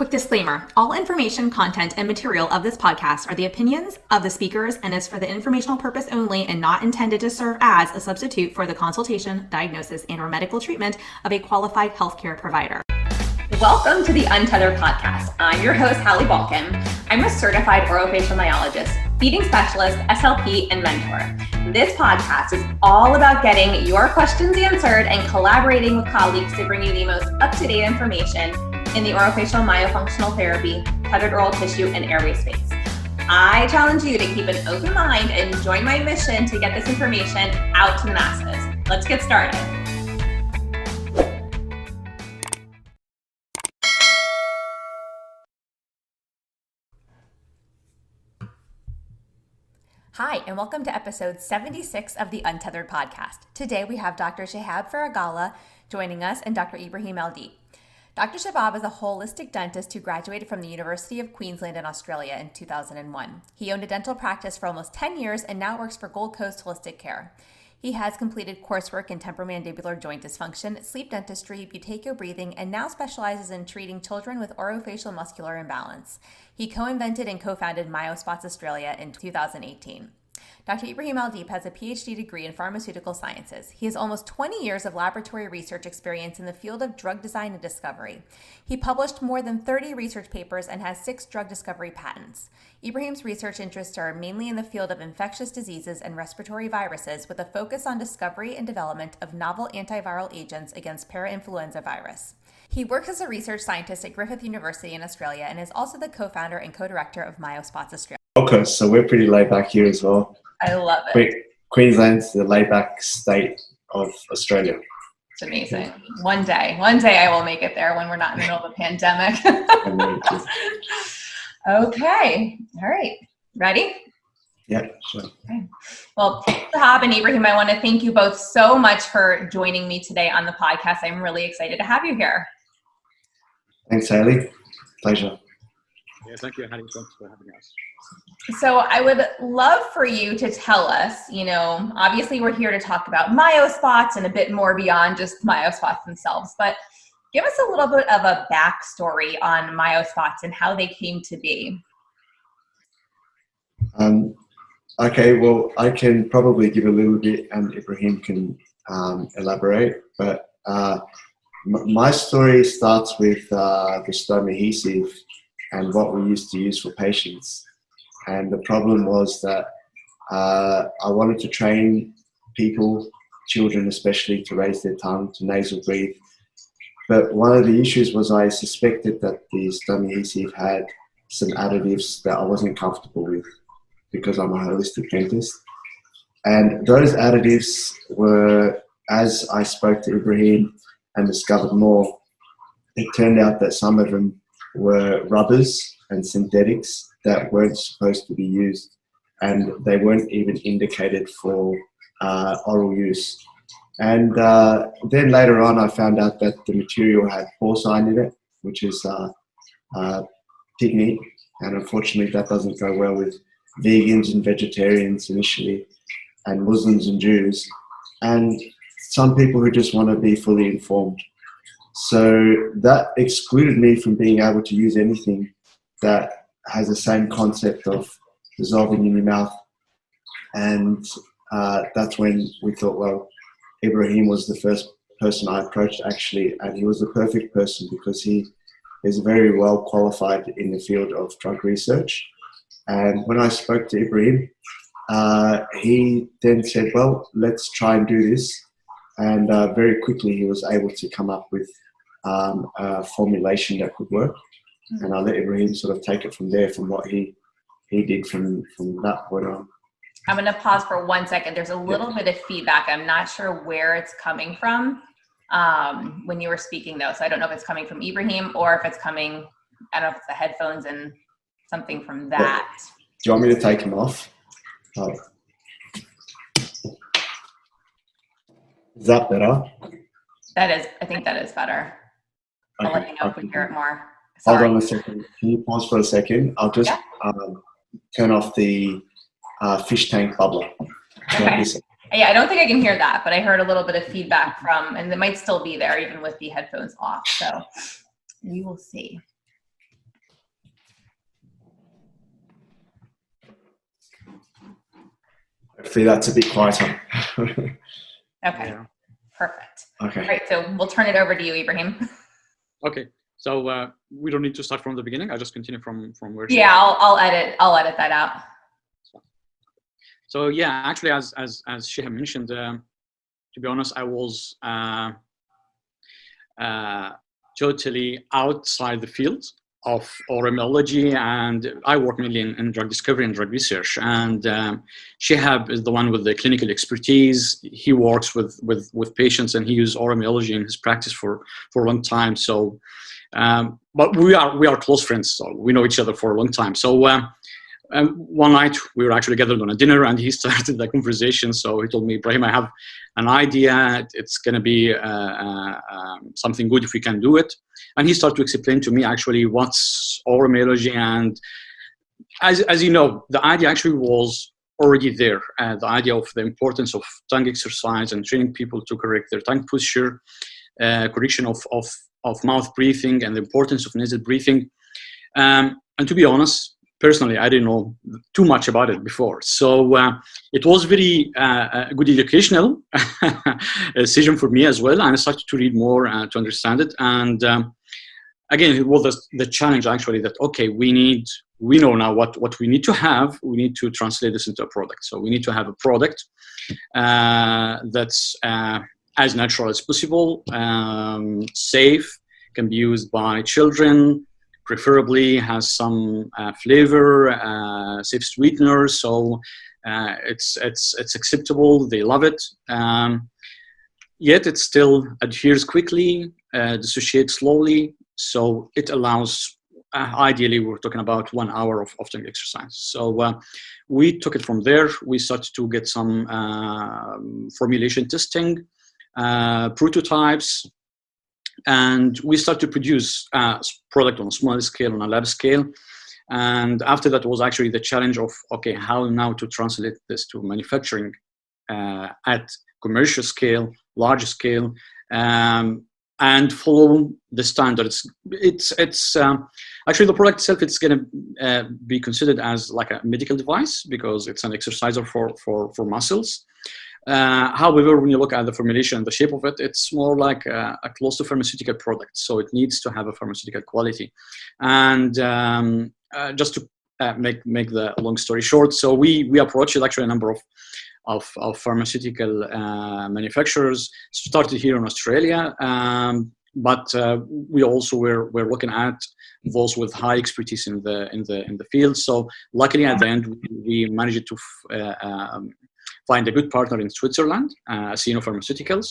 Quick disclaimer, all information, content, and material of this podcast are the opinions of the speakers and is for the informational purpose only and not intended to serve as a substitute for the consultation, diagnosis, and/or medical treatment of a qualified healthcare provider. Welcome to the Untethered Podcast. I'm your host, Halie. I'm a certified orofacial myologist, feeding specialist, SLP, and mentor. This podcast is all about getting your questions answered and collaborating with colleagues to bring you the most up-to-date information in the orofacial myofunctional therapy, tethered oral tissue, and airway space. I challenge you to keep an open mind and join my mission to get this information out to the masses. Let's get started. Hi, and welcome to episode 76 of the Untethered Podcast. Today we have Dr. Shehab Faragallah joining us and Dr. Ibrahim El-Deed. Dr. Shehab is a holistic dentist who graduated from the University of Queensland in Australia in 2001. He owned a dental practice for almost 10 years and now works for Gold Coast Holistic Care. He has completed coursework in temporomandibular joint dysfunction, sleep dentistry, buteyko breathing, and now specializes in treating children with orofacial muscular imbalance. He co-invented and co-founded Myospots Australia in 2018. Dr. Ibrahim El-Deed has a PhD degree in pharmaceutical sciences. He has almost 20 years of laboratory research experience in the field of drug design and discovery. He published more than 30 research papers and has 6 drug discovery patents. Ibrahim's research interests are mainly in the field of infectious diseases and respiratory viruses, with a focus on discovery and development of novel antiviral agents against parainfluenza virus. He works as a research scientist at Griffith University in Australia and is also the co-founder and co-director of Myospots Australia. Okay, so we're pretty laid back here as well. I love it. Queensland's the laid back state of Australia. It's amazing. One day I will make it there when we're not in the middle of a pandemic. Okay. All right. Ready? Yeah, sure. Okay. Well, Shehab and Ibrahim, I want to thank you both so much for joining me today on the podcast. I'm really excited to have you here. Thanks, Halie. Pleasure. Yeah, thank you, Halie. Thanks for having us. So I would love for you to tell us, obviously we're here to talk about myospots and a bit more beyond just myospots themselves, but give us a little bit of a backstory on myospots and how they came to be. Okay, well, I can probably give a little bit and Ibrahim can elaborate, but my story starts with the stoma adhesive and what we used to use for patients. And the problem was that I wanted to train people, children especially, to raise their tongue, to nasal breathe. But one of the issues was I suspected that the stoma adhesive had some additives that I wasn't comfortable with because I'm a holistic dentist. And those additives were, as I spoke to Ibrahim and discovered more, it turned out that some of them were rubbers and synthetics that weren't supposed to be used, and they weren't even indicated for oral use. And then later on I found out that the material had porcine in it, which is pig meat, and unfortunately that doesn't go well with vegans and vegetarians initially, and Muslims and Jews, and some people who just want to be fully informed. So that excluded me from being able to use anything that has the same concept of dissolving in your mouth. And that's when we thought, well, Ibrahim was the first person I approached actually, and he was the perfect person because he is very well qualified in the field of drug research. And when I spoke to Ibrahim, he then said, well, let's try and do this. And very quickly he was able to come up with a formulation that could work. And I'll let Ibrahim sort of take it from there, from what he did from that point on. I'm going to pause for 1 second. There's a little bit of feedback. I'm not sure where it's coming from when you were speaking, though. So I don't know if it's coming from Ibrahim or if it's coming, I don't know if it's the headphones and something from that. Do you want me to take them off? Oh. Is that better? I think that is better. I'll let you know if we hear it more. Sorry. Hold on a second. Can you pause for a second? I'll just turn off the fish tank bubbler. Okay. Yeah, I don't think I can hear that, but I heard a little bit of feedback from, and it might still be there even with the headphones off. So we will see. Hopefully that's a bit quieter. Okay, Yeah. perfect. Okay. All right, so we'll turn it over to you, Ibrahim. Okay. So we don't need to start from the beginning. I'll just continue from where. Yeah, I'll edit that out. So yeah, actually, as Shehab mentioned, to be honest, I was totally outside the field of oramology, and I work mainly in drug discovery and drug research. And Shehab is the one with the clinical expertise. He works with patients, and he uses oramology in his practice for a long time. So, but we are close friends, so we know each other for a long time. So one night we were actually gathered on a dinner, and he started the conversation. So he told me, Ibrahim, I have an idea. It's going to be something good if we can do it. And he started to explain to me actually what's oramology. And as you know, the idea actually was already there. The idea of the importance of tongue exercise and training people to correct their tongue posture, correction of mouth breathing, and the importance of nasal breathing. And to be honest, personally, I didn't know too much about it before. So it was very good educational session for me as well. And I started to read more to understand it. And again, it was the challenge actually that, okay, we know now what we need to have. We need to translate this into a product. So we need to have a product that's as natural as possible, safe, can be used by children, preferably has some flavor, safe sweetener, so it's acceptable. They love it. Yet it still adheres quickly, dissociates slowly, so it allows. Ideally, we're talking about 1 hour of tongue exercise. So we took it from there. We started to get some formulation testing, prototypes. And we start to produce product on a small scale, on a lab scale. And after that was actually the challenge of, okay, how now to translate this to manufacturing at commercial scale, large scale, and follow the standards. It's actually the product itself, it's going to be considered as like a medical device because it's an exerciser for muscles. However, when you look at the formulation and the shape of it, it's more like a close to pharmaceutical product. So it needs to have a pharmaceutical quality. And just to make the long story short, so we approached actually a number of pharmaceutical manufacturers, started here in Australia, but we also were looking at those with high expertise in the field. So luckily at the end we managed to find a good partner in Switzerland, Sino Pharmaceuticals.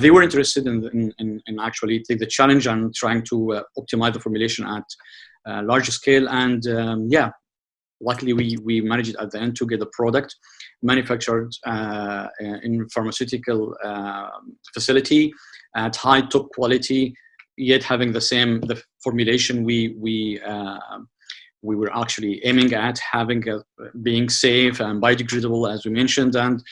They were interested in actually take the challenge and trying to optimize the formulation at larger scale. And luckily we managed at the end to get the product manufactured in pharmaceutical facility at high top quality, yet having the formulation we were actually aiming at, having being safe and biodegradable, as we mentioned. And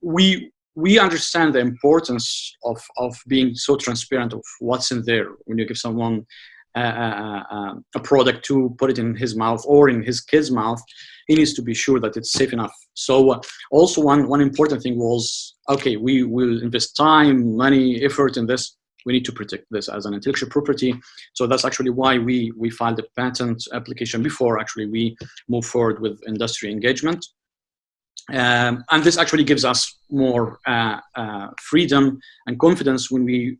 we understand the importance of being so transparent of what's in there. When you give someone a product to put it in his mouth or in his kid's mouth, he needs to be sure that it's safe enough. So also one important thing was, okay, we will invest time, money, effort in this. We need to protect this as an intellectual property. So that's actually why we filed a patent application before actually we move forward with industry engagement. And this actually gives us more freedom and confidence when we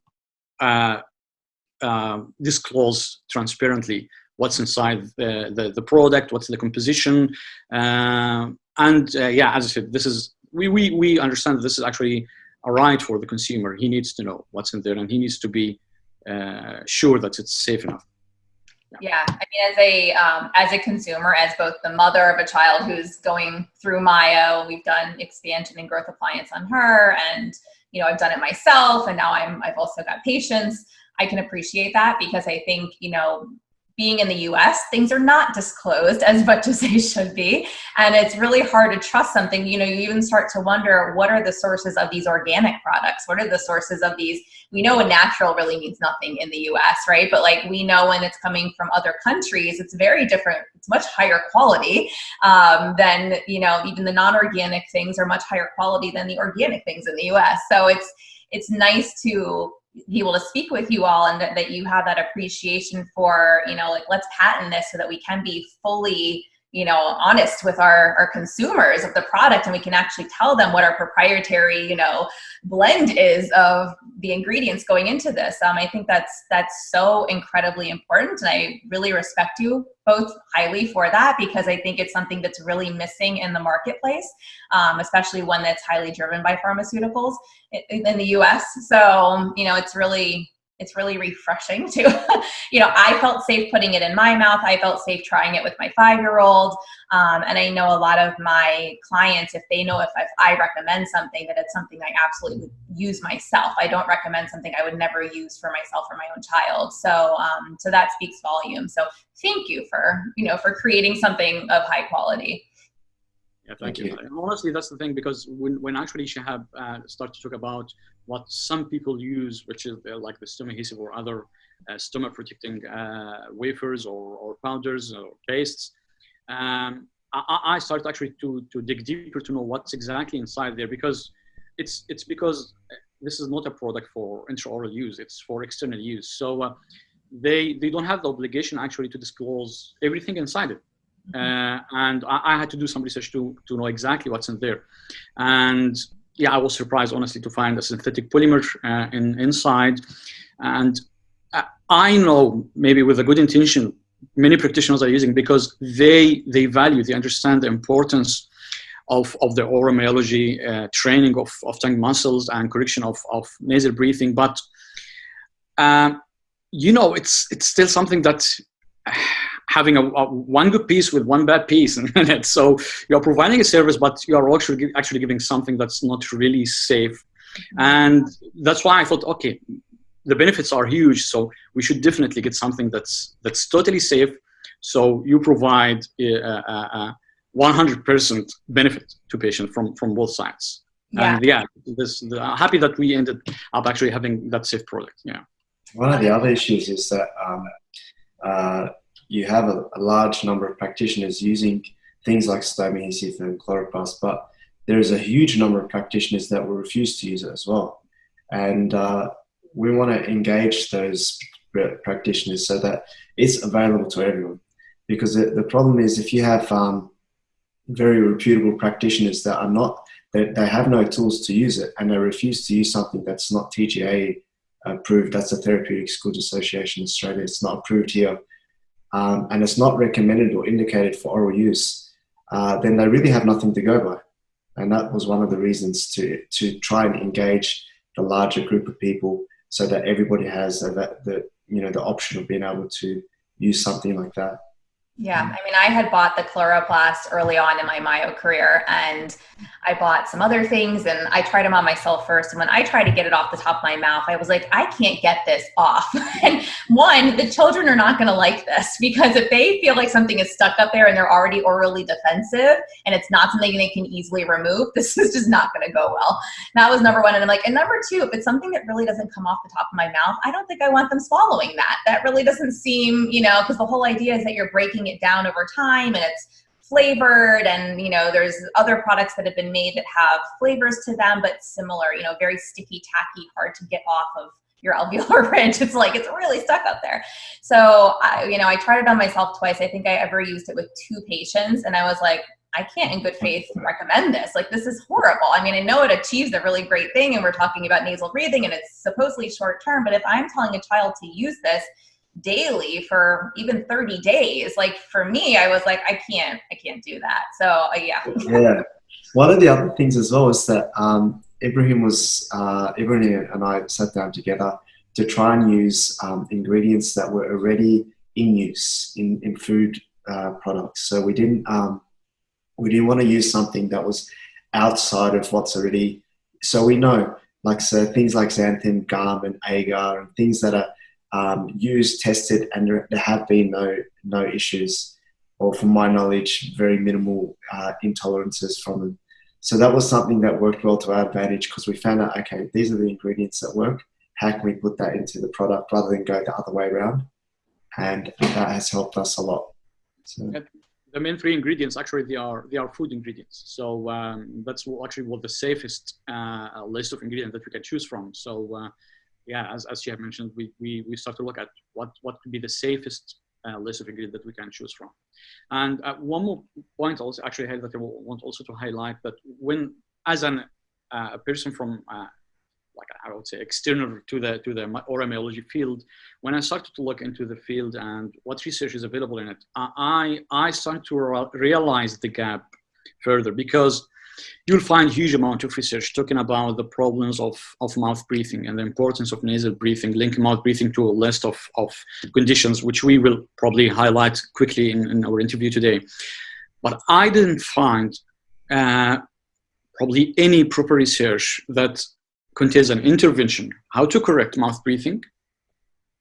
disclose transparently what's inside the product, what's the composition. As I said, this is, we understand that this is actually a right for the consumer. He needs to know what's in there, and he needs to be sure that it's safe enough. Yeah, I mean, as a consumer, as both the mother of a child who's going through Myo, we've done expansion and growth appliance on her, and I've done it myself, and now I've also got patients. I can appreciate that because I think being in the US, things are not disclosed as much as they should be. And it's really hard to trust something. You even start to wonder, what are the sources of these organic products? What are the sources of these? We know a natural really means nothing in the US, right? But like, we know when it's coming from other countries, it's very different. It's much higher quality than, even the non-organic things are much higher quality than the organic things in the US. So it's nice to be able to speak with you all, and that you have that appreciation for, let's patent this so that we can be fully, honest with our consumers of the product, and we can actually tell them what our proprietary, blend is of the ingredients going into this. I think that's so incredibly important, and I really respect you both highly for that, because I think it's something that's really missing in the marketplace, especially one that's highly driven by pharmaceuticals in the US. So, it's really refreshing to, I felt safe putting it in my mouth. I felt safe trying it with my 5-year-old. And I know a lot of my clients, if they know if I recommend something, that it's something I absolutely would use myself. I don't recommend something I would never use for myself or my own child. So, so that speaks volumes. So thank you for creating something of high quality. Yeah, thank you. And honestly, that's the thing, because when actually Shehab started to talk about what some people use, which is like the stomach adhesive or other stomach protecting wafers or powders or pastes, I started actually to dig deeper to know what's exactly inside there, because it's because this is not a product for intraoral use, it's for external use. So they don't have the obligation actually to disclose everything inside it. And I had to do some research to know exactly what's in there. And yeah, I was surprised, honestly, to find a synthetic polymer inside. And I know, maybe with a good intention, many practitioners are using, because they understand the importance of the oral myology, training of tongue muscles and correction of nasal breathing. But it's still something that having a one good piece with one bad piece in it. So you're providing a service, but you are actually giving something that's not really safe. And that's why I thought, okay, the benefits are huge, so we should definitely get something that's totally safe. So you provide a 100% benefit to patients from both sides. Yeah. And I'm happy that we ended up actually having that safe product. Yeah. One of the other issues is that you have a large number of practitioners using things like stomach adhesive and chloroplast, but there is a huge number of practitioners that will refuse to use it as well. And we want to engage those practitioners so that it's available to everyone. Because the problem is, if you have very reputable practitioners that are not, they have no tools to use it, and they refuse to use something that's not TGA approved, that's a Therapeutic Schools Association in Australia, it's not approved here, and it's not recommended or indicated for oral use, then they really have nothing to go by. And that was one of the reasons to try and engage the larger group of people, so that everybody has the option of being able to use something like that. Yeah, I mean, I had bought the chloroplast early on in my myo career, and I bought some other things, and I tried them on myself first. And when I tried to get it off the top of my mouth, I was like, I can't get this off. And one, the children are not going to like this, because if they feel like something is stuck up there and they're already orally defensive and it's not something they can easily remove, this is just not going to go well. That was number one. And I'm like, and number two, if it's something that really doesn't come off the top of my mouth, I don't think I want them swallowing that. That really doesn't seem, because the whole idea is that you're breaking it down over time, and it's flavored, and there's other products that have been made that have flavors to them but similar, very sticky, tacky, hard to get off of your alveolar ridge. It's like it's really stuck up there. So I tried it on myself twice. I think I ever used it with 2 patients, and I was like, I can't in good faith recommend this. Like, this is horrible. I mean, I know it achieves a really great thing, and we're talking about nasal breathing, and it's supposedly short term, but if I'm telling a child to use this daily for even 30 days, like, for me, I was like, I can't do that. So yeah. One of the other things as well is that Ibrahim and I sat down together to try and use ingredients that were already in use in food products. So we didn't want to use something that was outside of what's already. So we know, things like xanthan gum and agar and things that are used, tested, and there have been no issues, or from my knowledge, very minimal intolerances from them. So that was something that worked well to our advantage, because we found out, okay, these are the ingredients that work. How can we put that into the product rather than go the other way around? And that has helped us a lot. So. The main three ingredients, actually, they are food ingredients. So that's actually what the safest list of ingredients that we can choose from. So yeah, as you have mentioned, we start to look at what could be the safest list of ingredients that we can choose from. And one more point also actually that I want also to highlight, that when, as a person from like I would say external to the oral myology field, when I started to look into the field and what research is available in it, I started to realize the gap further, because you'll find huge amount of research talking about the problems of mouth breathing and the importance of nasal breathing, linking mouth breathing to a list of conditions, which we will probably highlight quickly in our interview today. But I didn't find probably any proper research that contains an intervention, how to correct mouth breathing,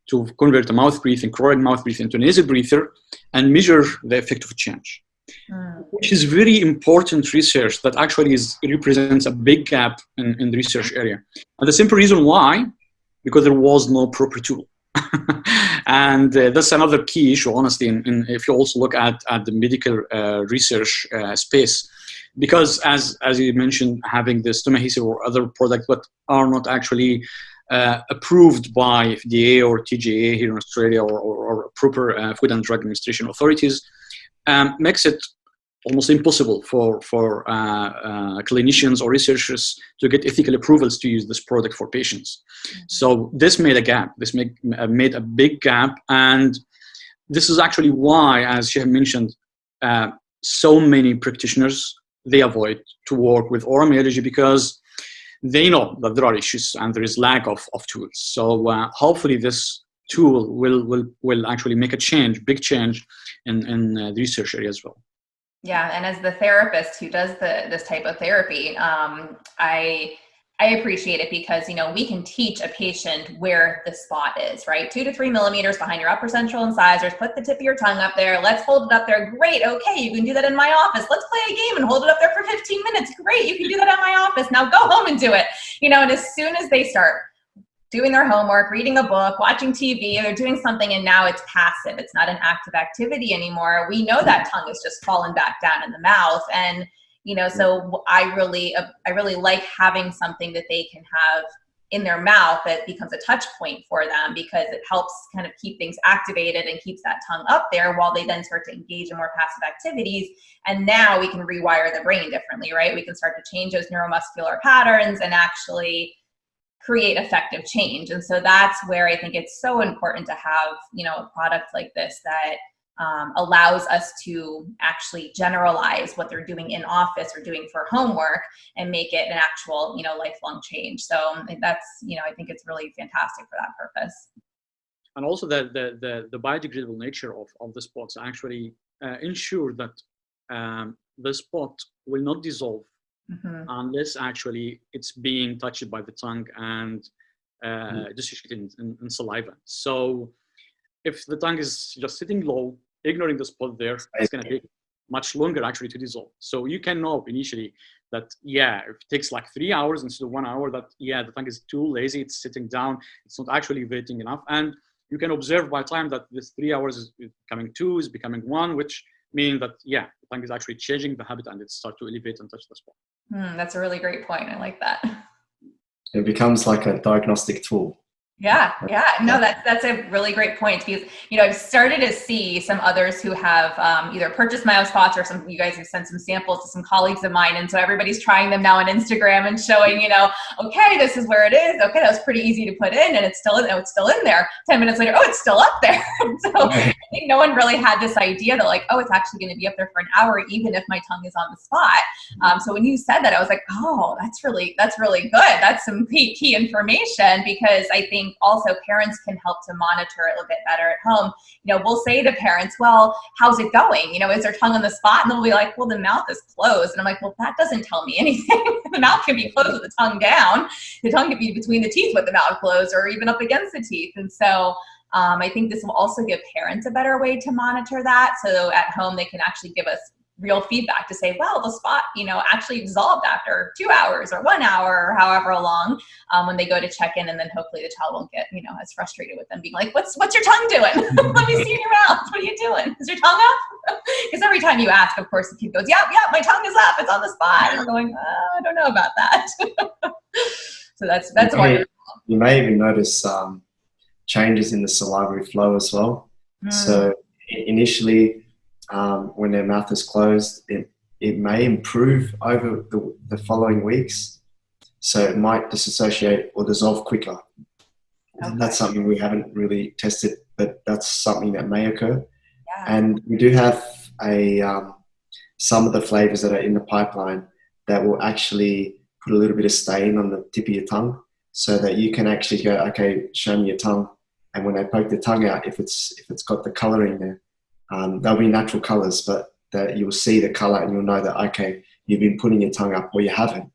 to convert the mouth breathing, chronic mouth breathing to nasal breather, and measure the effect of change. Which is very important research that actually represents a big gap in the research area. And the simple reason why, because there was no proper tool. And that's another key issue, honestly, if you also look at the medical research space. Because as you mentioned, having the stomahesive or other products that are not actually approved by FDA or TGA here in Australia, or proper Food and Drug Administration authorities, makes it almost impossible for clinicians or researchers to get ethical approvals to use this product for patients. So this made a gap. This made a big gap, and this is actually why, as Shehab mentioned, so many practitioners, they avoid to work with oral myology, because they know that there are issues and there is lack of tools. So hopefully this tool will actually make a change, big change in the research area as well. Yeah, and as the therapist who does this type of therapy, I appreciate it, because, we can teach a patient where the spot is, right? 2 to 3 millimeters behind your upper central incisors. Put the tip of your tongue up there. Let's hold it up there. Great. Okay, you can do that in my office. Let's play a game and hold it up there for 15 minutes. Great. You can do that in my office. Now go home and do it. And as soon as they start doing their homework, reading a book, watching TV, they're doing something, and now it's passive. It's not an active activity anymore. We know that tongue is just falling back down in the mouth. And so I really like having something that they can have in their mouth that becomes a touch point for them, because it helps kind of keep things activated and keeps that tongue up there while they then start to engage in more passive activities. And now we can rewire the brain differently, right? We can start to change those neuromuscular patterns and actually create effective change. And so that's where I think it's so important to have, a product like this that allows us to actually generalize what they're doing in office or doing for homework and make it an actual, lifelong change. So that's, I think it's really fantastic for that purpose. And also the biodegradable nature of the spots actually ensure that the spot will not dissolve unless actually it's being touched by the tongue and distributed in saliva. So if the tongue is just sitting low, ignoring the spot there, it's going to take much longer actually to dissolve. So you can know initially that, if it takes like 3 hours instead of 1 hour, that, the tongue is too lazy, it's sitting down, it's not actually waiting enough. And you can observe by time that this 3 hours is becoming 2, is becoming 1, which means that, the tongue is actually changing the habit and it starts to elevate and touch the spot. That's a really great point. I like that. It becomes like a diagnostic tool. Yeah. No, that's a really great point, because, I've started to see some others who have either purchased Myospots, or some, you guys have sent some samples to some colleagues of mine. And so everybody's trying them now on Instagram and showing, okay, this is where it is. Okay, that was pretty easy to put in, and it's still in there. 10 minutes later, it's still up there. So I think no one really had this idea that it's actually going to be up there for an hour, even if my tongue is on the spot. So when you said that, I was like, oh, that's really good. That's some key information, because I think also parents can help to monitor it a little bit better at home. We'll say to parents, well, how's it going? Is their tongue on the spot? And they'll be like, well, the mouth is closed. And I'm like, well, that doesn't tell me anything. The mouth can be closed with the tongue down. The tongue can be between the teeth with the mouth closed, or even up against the teeth. And so I think this will also give parents a better way to monitor that. So at home, they can actually give us real feedback to say, well, the spot, actually dissolved after 2 hours or 1 hour or however long, when they go to check in, and then hopefully the child won't get, as frustrated with them being like, what's your tongue doing? Let me see in your mouth. What are you doing? Is your tongue up? Because every time you ask, of course, the kid goes, yep, my tongue is up. It's on the spot. And I'm going, I don't know about that. So that's wonderful. You may even notice changes in the salivary flow as well. So initially, when their mouth is closed, it may improve over the following weeks. So it might disassociate or dissolve quicker. Okay. And that's something we haven't really tested, but that's something that may occur. Yeah. And we do have some of the flavors that are in the pipeline that will actually put a little bit of stain on the tip of your tongue, so that you can actually go, okay, show me your tongue. And when they poke the tongue out, if it's got the color in there, they'll be natural colors, but that you'll see the color and you'll know that, okay, you've been putting your tongue up or you haven't.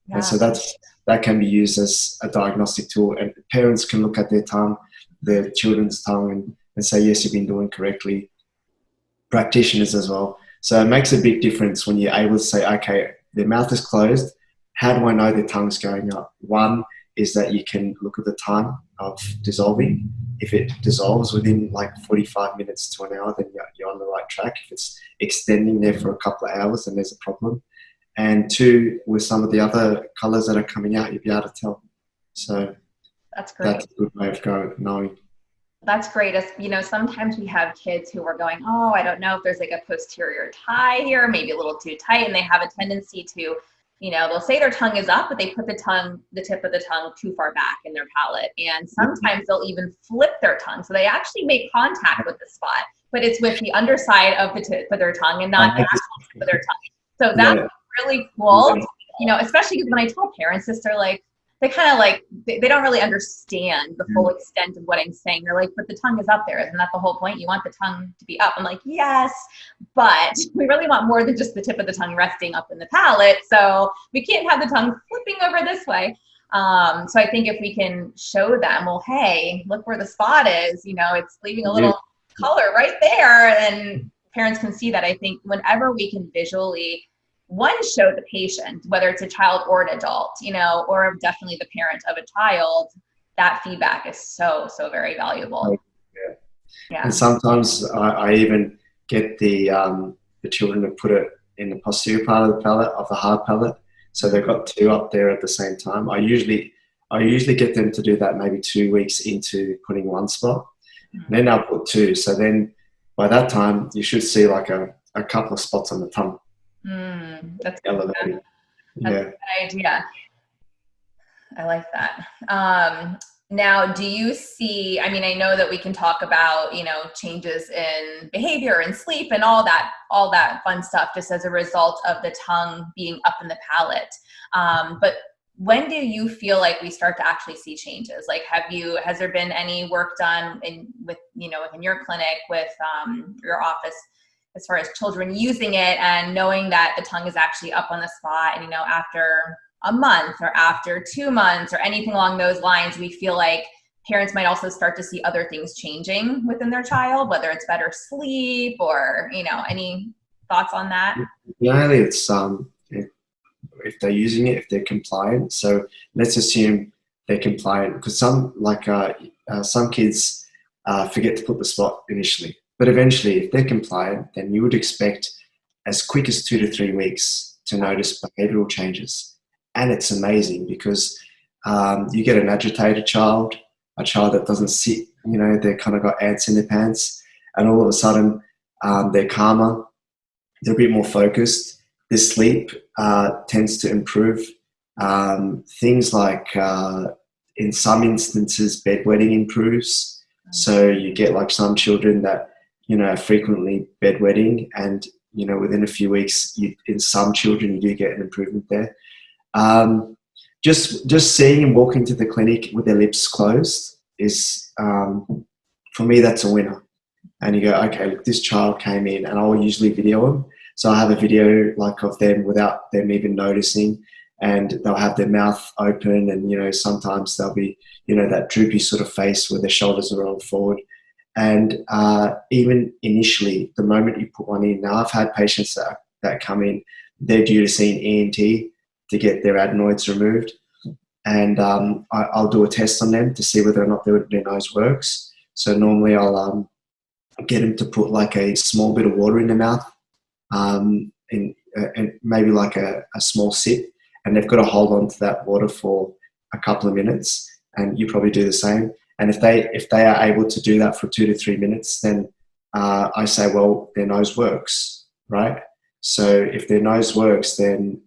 Yeah. And so that can be used as a diagnostic tool, and parents can look at their tongue, their children's tongue, and say, yes, you've been doing correctly. Practitioners as well. So it makes a big difference when you're able to say, okay, their mouth is closed. How do I know their tongue's going up? One is that you can look at the time of dissolving. If it dissolves within like 45 minutes to an hour, then you're on the right track. If it's extending there for a couple of hours, then there's a problem. And two, with some of the other colors that are coming out, you'll be able to tell. So that's great. That's a good way of knowing. That's great. As sometimes we have kids who are going, oh, I don't know if there's like a posterior tie here, maybe a little too tight, and they have a tendency to, they'll say their tongue is up, but they put the tip of the tongue too far back in their palate. And sometimes they'll even flip their tongue. So they actually make contact with the spot, but it's with the underside of the tip of their tongue and not the actual tip of their tongue. So that's really cool, especially because when I tell parents this, they're like, they kind of like, they don't really understand the full extent of what I'm saying. They're like, but the tongue is up there. Isn't that the whole point? You want the tongue to be up. I'm like, yes, but we really want more than just the tip of the tongue resting up in the palate. So we can't have the tongue flipping over this way. So I think if we can show them, well, hey, look where the spot is, it's leaving a little color right there. And parents can see that. I think whenever we can visually show the patient, whether it's a child or an adult, or definitely the parent of a child, that feedback is so very valuable. Yeah. And sometimes I even get the children to put it in the posterior part of the palate, of the hard palate. So they've got two up there at the same time. I usually get them to do that maybe 2 weeks into putting one spot. And then I'll put two. So then by that time, you should see like a couple of spots on the tongue. That's elevated. That's a good idea. I like that. Now, do you see, I know that we can talk about, changes in behavior and sleep and all that fun stuff just as a result of the tongue being up in the palate. But when do you feel like we start to actually see changes? Like, has there been any work done within your clinic with your office as far as children using it and knowing that the tongue is actually up on the spot, and after a month or after 2 months or anything along those lines, we feel like parents might also start to see other things changing within their child, whether it's better sleep or, any thoughts on that? Generally, it's if they're using it, if they're compliant. So let's assume they're compliant, because some kids forget to put the spot initially. But eventually, if they're compliant, then you would expect as quick as 2 to 3 weeks to notice behavioral changes. And it's amazing because you get an agitated child, a child that doesn't sit, they've kind of got ants in their pants, and all of a sudden they're calmer, they're a bit more focused. Their sleep tends to improve. Things like, in some instances, bedwetting improves. So you get like some children that, frequently bedwetting, and, within a few weeks, in some children, you do get an improvement there. Just seeing and walking to the clinic with their lips closed is, for me, that's a winner. And you go, okay, look, this child came in, and I'll usually video them. So I have a video like of them without them even noticing. and they'll have their mouth open, and sometimes they'll be that droopy sort of face where their shoulders are rolled forward. And even initially, the moment you put one in, now I've had patients that come in, they're due to see an ENT to get their adenoids removed, and I'll do a test on them to see whether or not their nose works. So normally I'll get them to put like a small bit of water in their mouth, and maybe like a small sip, and they've got to hold on to that water for a couple of minutes, and you probably do the same. And if they are able to do that for 2 to 3 minutes, then I say, well, their nose works, right? So if their nose works, then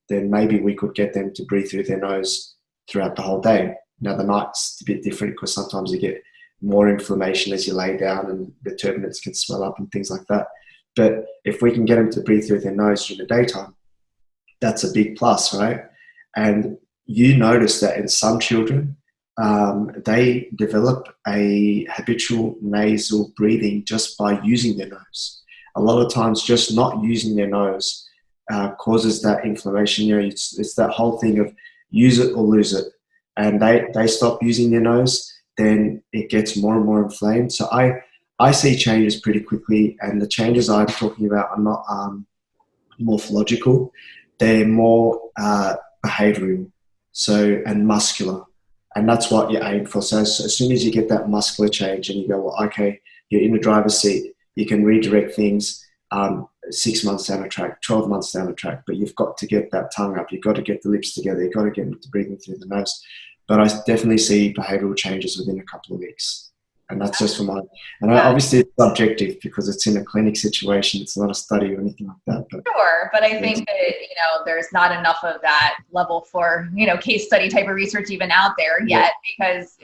maybe we could get them to breathe through their nose throughout the whole day. Now the night's a bit different because sometimes you get more inflammation as you lay down, and the turbinates can swell up and things like that. But if we can get them to breathe through their nose during the daytime, that's a big plus, right? And you notice that in some children, they develop a habitual nasal breathing just by using their nose. A lot of times just not using their nose causes that inflammation. It's that whole thing of use it or lose it. And they stop using their nose, then it gets more and more inflamed. So I see changes pretty quickly, and the changes I'm talking about are not morphological. They're more behavioral, and muscular. And that's what you aim for. So as soon as you get that muscular change and you go, well, okay, you're in the driver's seat, you can redirect things 6 months down the track, 12 months down the track, but you've got to get that tongue up. You've got to get the lips together. You've got to get them to breathing through the nose. But I definitely see behavioral changes within a couple of weeks. And that's just for mine. And obviously it's subjective because it's in a clinic situation. It's not a study or anything like that. But sure, but I think that, there's not enough of that level for, case study type of research even out there yet, because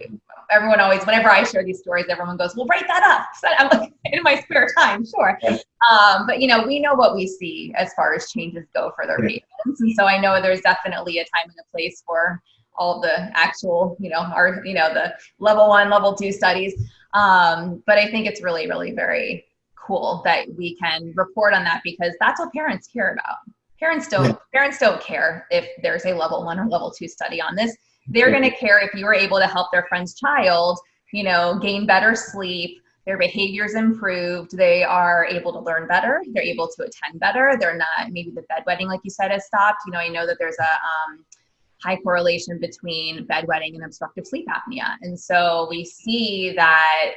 everyone always, whenever I share these stories, everyone goes, well, write that up. So I'm like, in my spare time, sure. Yeah. But, we know what we see as far as changes go for their patients. And so I know there's definitely a time and a place for all the actual, the level 1, level 2 studies. But I think it's really, really very cool that we can report on that, because that's what parents care about. Parents don't care if there's a level 1 or level 2 study on this. They're going to care if you were able to help their friend's child, gain better sleep, their behavior's improved, they are able to learn better, they're able to attend better, they're not, maybe the bedwetting, like you said, has stopped. I know that there's a high correlation between bedwetting and obstructive sleep apnea. And so we see that,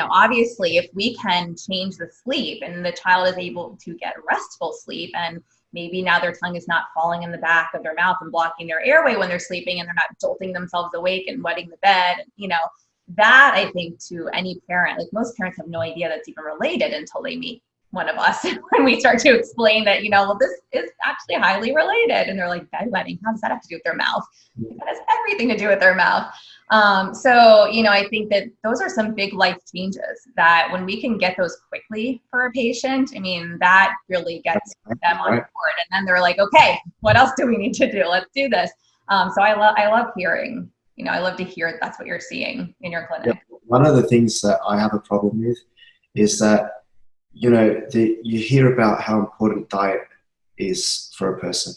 obviously if we can change the sleep and the child is able to get restful sleep, and maybe now their tongue is not falling in the back of their mouth and blocking their airway when they're sleeping, and they're not jolting themselves awake and wetting the bed, that I think to any parent, like most parents have no idea that's even related until they meet one of us when we start to explain that, well, this is actually highly related. And they're like, bedwetting, how does that have to do with their mouth? That has everything to do with their mouth. I think that those are some big life changes that when we can get those quickly for a patient, that really gets them on board. And then they're like, okay, what else do we need to do? Let's do this. So I love hearing, I love to hear that's what you're seeing in your clinic. Yeah. One of the things that I have a problem with is that, you hear about how important diet is for a person,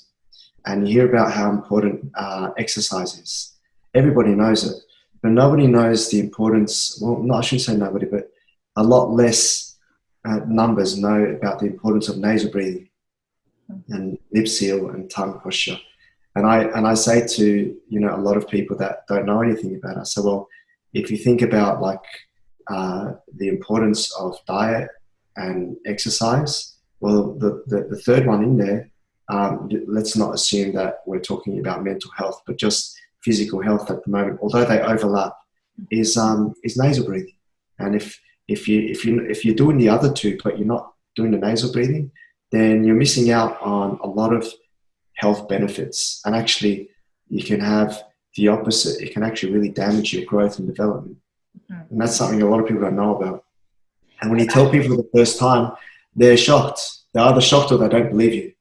and you hear about how important exercise is. Everybody knows it, but nobody knows the importance. Well, I shouldn't say nobody, but a lot less numbers know about the importance of nasal breathing and lip seal and tongue posture. And I say to a lot of people that don't know anything about it, I say, well, if you think about the importance of diet and exercise, well, the third one in there, let's not assume that we're talking about mental health, but just physical health at the moment, although they overlap, is nasal breathing. And if you're doing the other two, but you're not doing the nasal breathing, then you're missing out on a lot of health benefits. And actually, you can have the opposite. It can actually really damage your growth and development. Mm-hmm. And that's something a lot of people don't know about. And when you tell people for the first time, they're shocked. They're either shocked or they don't believe you.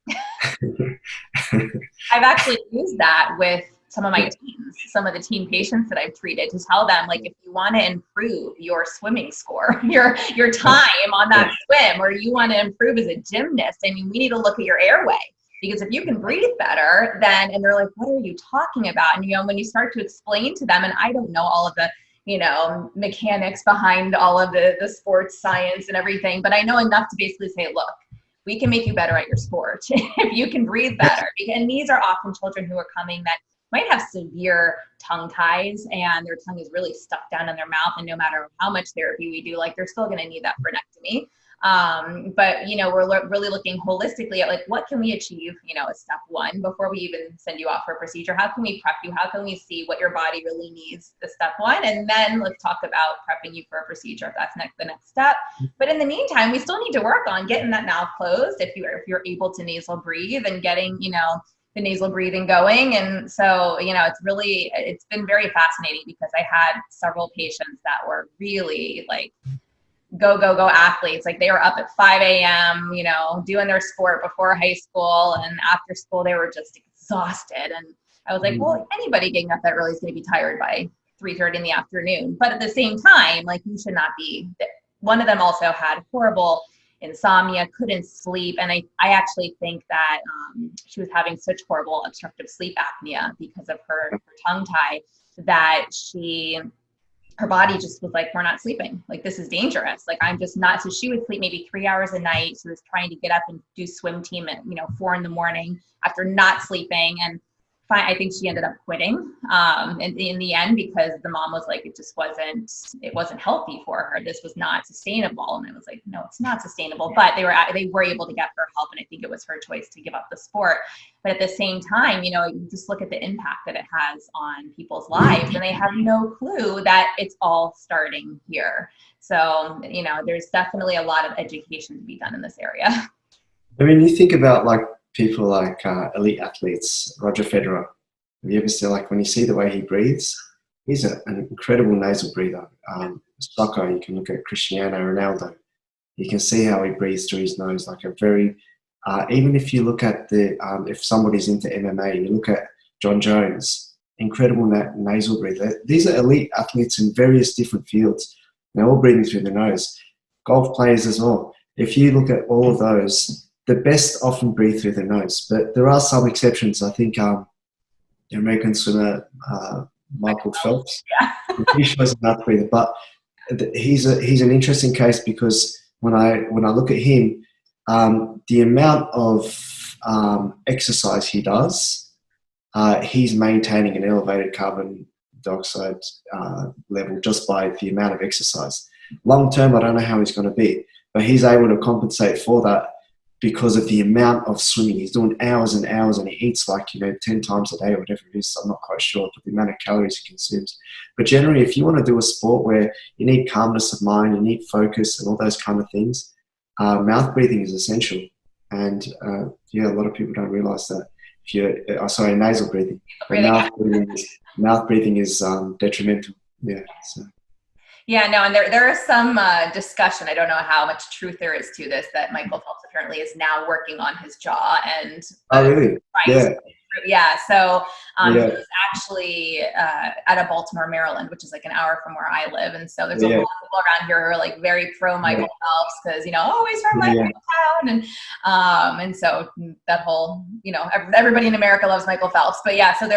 I've actually used that with some of my teens, some of the teen patients that I've treated, to tell them, like, if you want to improve your swimming score, your time on that swim, or you want to improve as a gymnast, we need to look at your airway. Because if you can breathe better, then, and they're like, what are you talking about? And, you know, when you start to explain to them, and I don't know all of the, you know, mechanics behind all of the sports science and everything, but I know enough to basically say, look, we can make you better at your sport if you can breathe better. And these are often children who are coming that might have severe tongue ties and their tongue is really stuck down in their mouth. And no matter how much therapy we do, like they're still going to need that frenectomy. But, you know, we're really looking holistically at like, what can we achieve, you know, as step one before we even send you off for a procedure? How can we prep you? How can we see what your body really needs, the step one? And then let's talk about prepping you for a procedure if that's the next step. But in the meantime, we still need to work on getting that mouth closed if you're able to nasal breathe and getting, you know, the nasal breathing going. And so, you know, it's been very fascinating because I had several patients that were really like, go athletes. Like they were up at 5 a.m., you know, doing their sport before high school, and after school they were just exhausted. And I was like, well, anybody getting up that early is going to be tired by 3:30 in the afternoon. But at the same time, like you should not be. One of them also had horrible insomnia, couldn't sleep. And I actually think that she was having such horrible obstructive sleep apnea because of her tongue tie that her body just was like, we're not sleeping. Like, this is dangerous. Like, I'm just not. So she would sleep maybe 3 hours a night. She was trying to get up and do swim team at, 4 a.m. after not sleeping. And I think she ended up quitting in the end because the mom was like, it wasn't healthy for her. This was not sustainable. And I was like, no, it's not sustainable. But they were able to get her help. And I think it was her choice to give up the sport. But at the same time, you just look at the impact that it has on people's lives, and they have no clue that it's all starting here. So, there's definitely a lot of education to be done in this area. I mean, you think about like people like elite athletes, Roger Federer. Have you ever seen, like, when you see the way he breathes, he's an incredible nasal breather. Soccer, you can look at Cristiano Ronaldo. You can see how he breathes through his nose, like a very, even if you look at if somebody's into MMA, you look at John Jones, incredible nasal breather. These are elite athletes in various different fields. They're all breathing through the nose. Golf players as well. If you look at all of those, the best often breathe through the nose, but there are some exceptions. I think the American swimmer Michael Phelps, he shows a mouth breather, but he's an interesting case because when I look at him, the amount of exercise he does, he's maintaining an elevated carbon dioxide level just by the amount of exercise. Long term, I don't know how he's going to be, but he's able to compensate for that because of the amount of swimming. He's doing hours and hours, and he eats 10 times a day or whatever it is. I'm not quite sure, but the amount of calories he consumes. But generally, if you want to do a sport where you need calmness of mind, you need focus and all those kind of things, mouth breathing is essential. And a lot of people don't realize that. Nasal breathing. Mouth breathing is detrimental. Yeah. So. Yeah, no, and there is some discussion, I don't know how much truth there is to this, that Michael Phelps apparently is now working on his jaw and really? Yeah, so he was actually out of Baltimore, Maryland, which is like an hour from where I live, and so there's a lot of people around here who are like very pro Michael Phelps because he's from my town, and so that whole everybody in America loves Michael Phelps, but yeah, so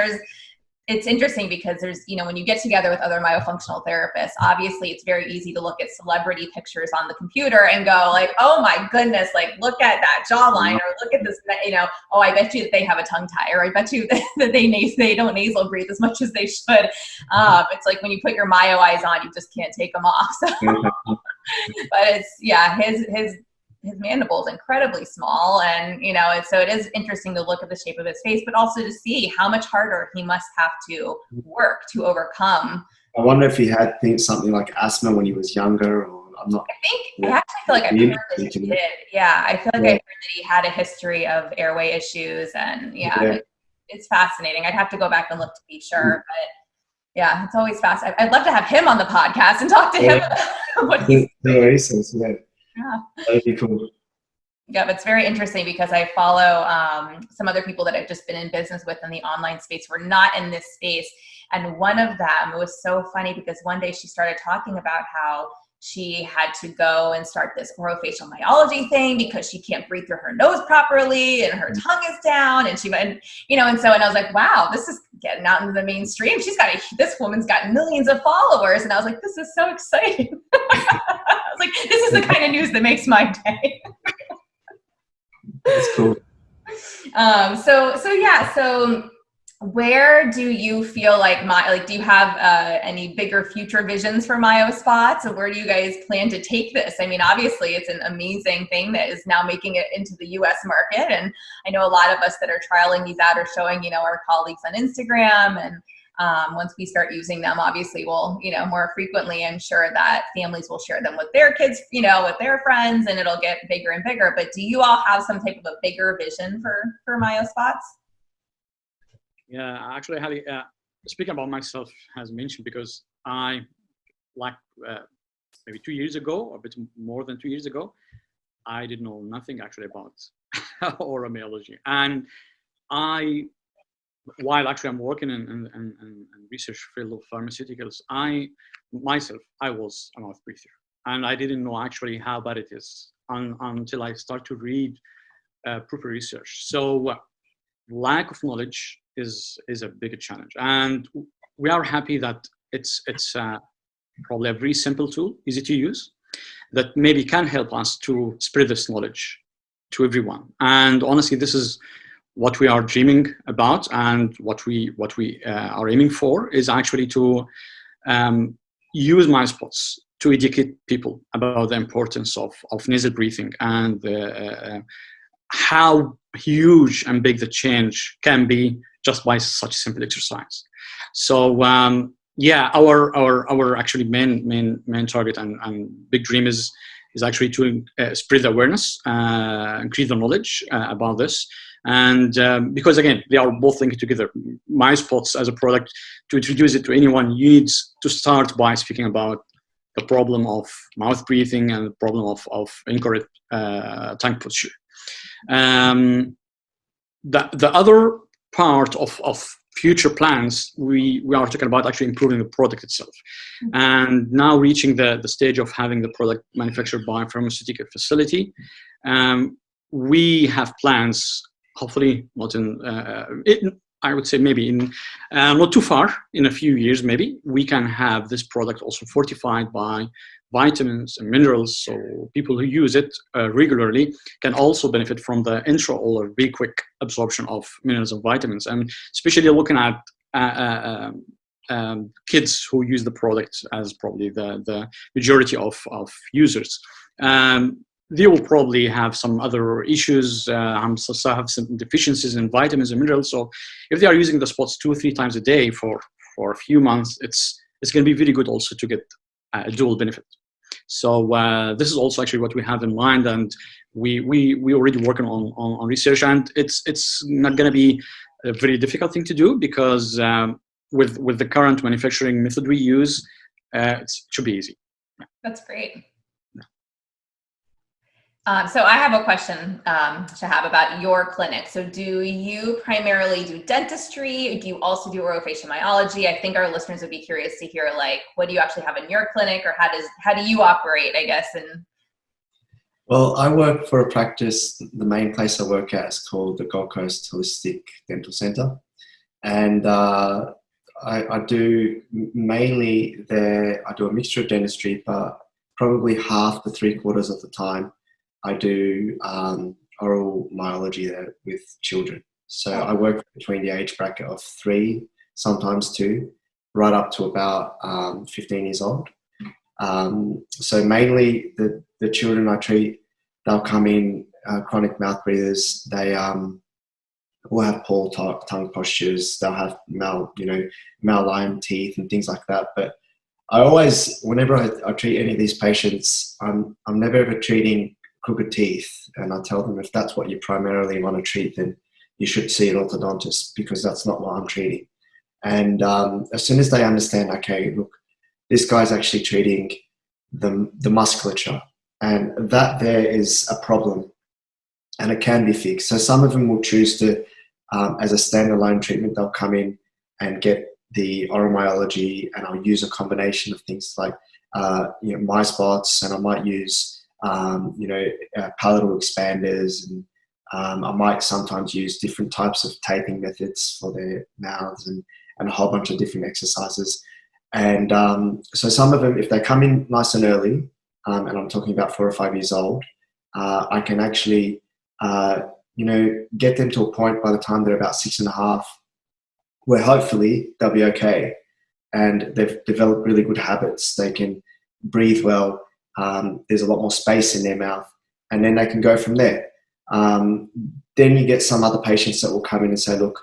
it's interesting because there's, when you get together with other myofunctional therapists, obviously it's very easy to look at celebrity pictures on the computer and go like, oh my goodness, like look at that jawline, or look at this, oh, I bet you that they have a tongue tie, or I bet you that they don't nasal breathe as much as they should. It's like when you put your myo eyes on, you just can't take them off. So, but it's, his mandible is incredibly small, and so it is interesting to look at the shape of his face, but also to see how much harder he must have to work to overcome. I wonder if he had something like asthma when he was younger, or I'm not. I actually feel like I've heard that he did. Yeah, I feel like I heard that he had a history of airway issues, and it's fascinating. I'd have to go back and look to be sure, but yeah, it's always fast. I'd love to have him on the podcast and talk to him about what he's doing. Yeah. That'd be cool. Yeah, but it's very interesting because I follow some other people that I've just been in business with in the online space. We're not in this space. And one of them, it was so funny because one day she started talking about how she had to go and start this orofacial myology thing because she can't breathe through her nose properly and her tongue is down. And she went, and I was like, wow, this is getting out into the mainstream. This woman's got millions of followers. And I was like, this is so exciting. I was like, this is the kind of news that makes my day. That's cool. So where do you feel like do you have any bigger future visions for Myospots, and where do you guys plan to take this? I mean, obviously it's an amazing thing that is now making it into the US market. And I know a lot of us that are trialing these out are showing, our colleagues on Instagram. And once we start using them, obviously we'll, more frequently, I'm sure that families will share them with their kids, with their friends, and it'll get bigger and bigger. But do you all have some type of a bigger vision for Myospots? Yeah, actually, Halie, speaking about myself, as mentioned, because I, maybe 2 years ago, or a bit more than 2 years ago, I didn't know nothing actually about oral myology. And while actually I'm working in research field of pharmaceuticals, I was a mouth breather, and I didn't know actually how bad it is until I start to read proper research. So lack of knowledge is a big challenge, and we are happy that it's probably a very simple tool, easy to use, that maybe can help us to spread this knowledge to everyone. And honestly, this is what we are dreaming about, and what we are aiming for is actually to use Myospots to educate people about the importance of nasal breathing, and how huge and big the change can be just by such simple exercise. So our actually main target and big dream is actually to spread the awareness, increase the knowledge about this. And because again, they are both linked together. Myospots as a product, to introduce it to anyone, you need to start by speaking about the problem of mouth breathing and the problem of incorrect tongue posture. The other part of future plans, we are talking about actually improving the product itself, and now reaching the stage of having the product manufactured by a pharmaceutical facility. We have plans, hopefully not I would say maybe in not too far, in a few years maybe, we can have this product also fortified by vitamins and minerals, so people who use it regularly can also benefit from the intraoral very quick absorption of minerals and vitamins. And especially looking at kids who use the product as probably the majority of users. They will probably have some other issues, have some deficiencies in vitamins and minerals. So if they are using the spots 2 or 3 times a day for a few months, it's going to be very good also to get a dual benefit. So this is also actually what we have in mind, and we already working on research, and it's not going to be a very difficult thing to do, because with the current manufacturing method we use, it should be easy. That's great. So I have a question, Shehab, about your clinic. So do you primarily do dentistry? Do you also do orofacial myology? I think our listeners would be curious to hear, what do you actually have in your clinic, or how do you operate, I guess? Well, I work for a practice. The main place I work at is called the Gold Coast Holistic Dental Centre. And I do mainly there, I do a mixture of dentistry, but probably half to 3/4 of the time I do oral myology there with children. So I work between the age bracket of 3, sometimes 2, right up to about 15 years old. So mainly the children I treat, they'll come in chronic mouth breathers. They will have poor tongue postures. They'll have malaligned teeth and things like that. But I always, whenever I treat any of these patients, I'm never ever treating crooked teeth, and I tell them if that's what you primarily want to treat, then you should see an orthodontist, because that's not what I'm treating. And as soon as they understand, okay, look, this guy's actually treating the musculature, and that there is a problem, and it can be fixed. So some of them will choose to, as a standalone treatment, they'll come in and get the oral myology, and I'll use a combination of things like Myospots, and I might use palatal expanders, and I might sometimes use different types of taping methods for their mouths, and a whole bunch of different exercises. And so some of them, if they come in nice and early, and I'm talking about 4 or 5 years old, I can actually get them to a point by the time they're about 6.5, where hopefully they'll be okay, and they've developed really good habits. They can breathe well. There's a lot more space in their mouth, and then they can go from there. Then you get some other patients that will come in and say, look,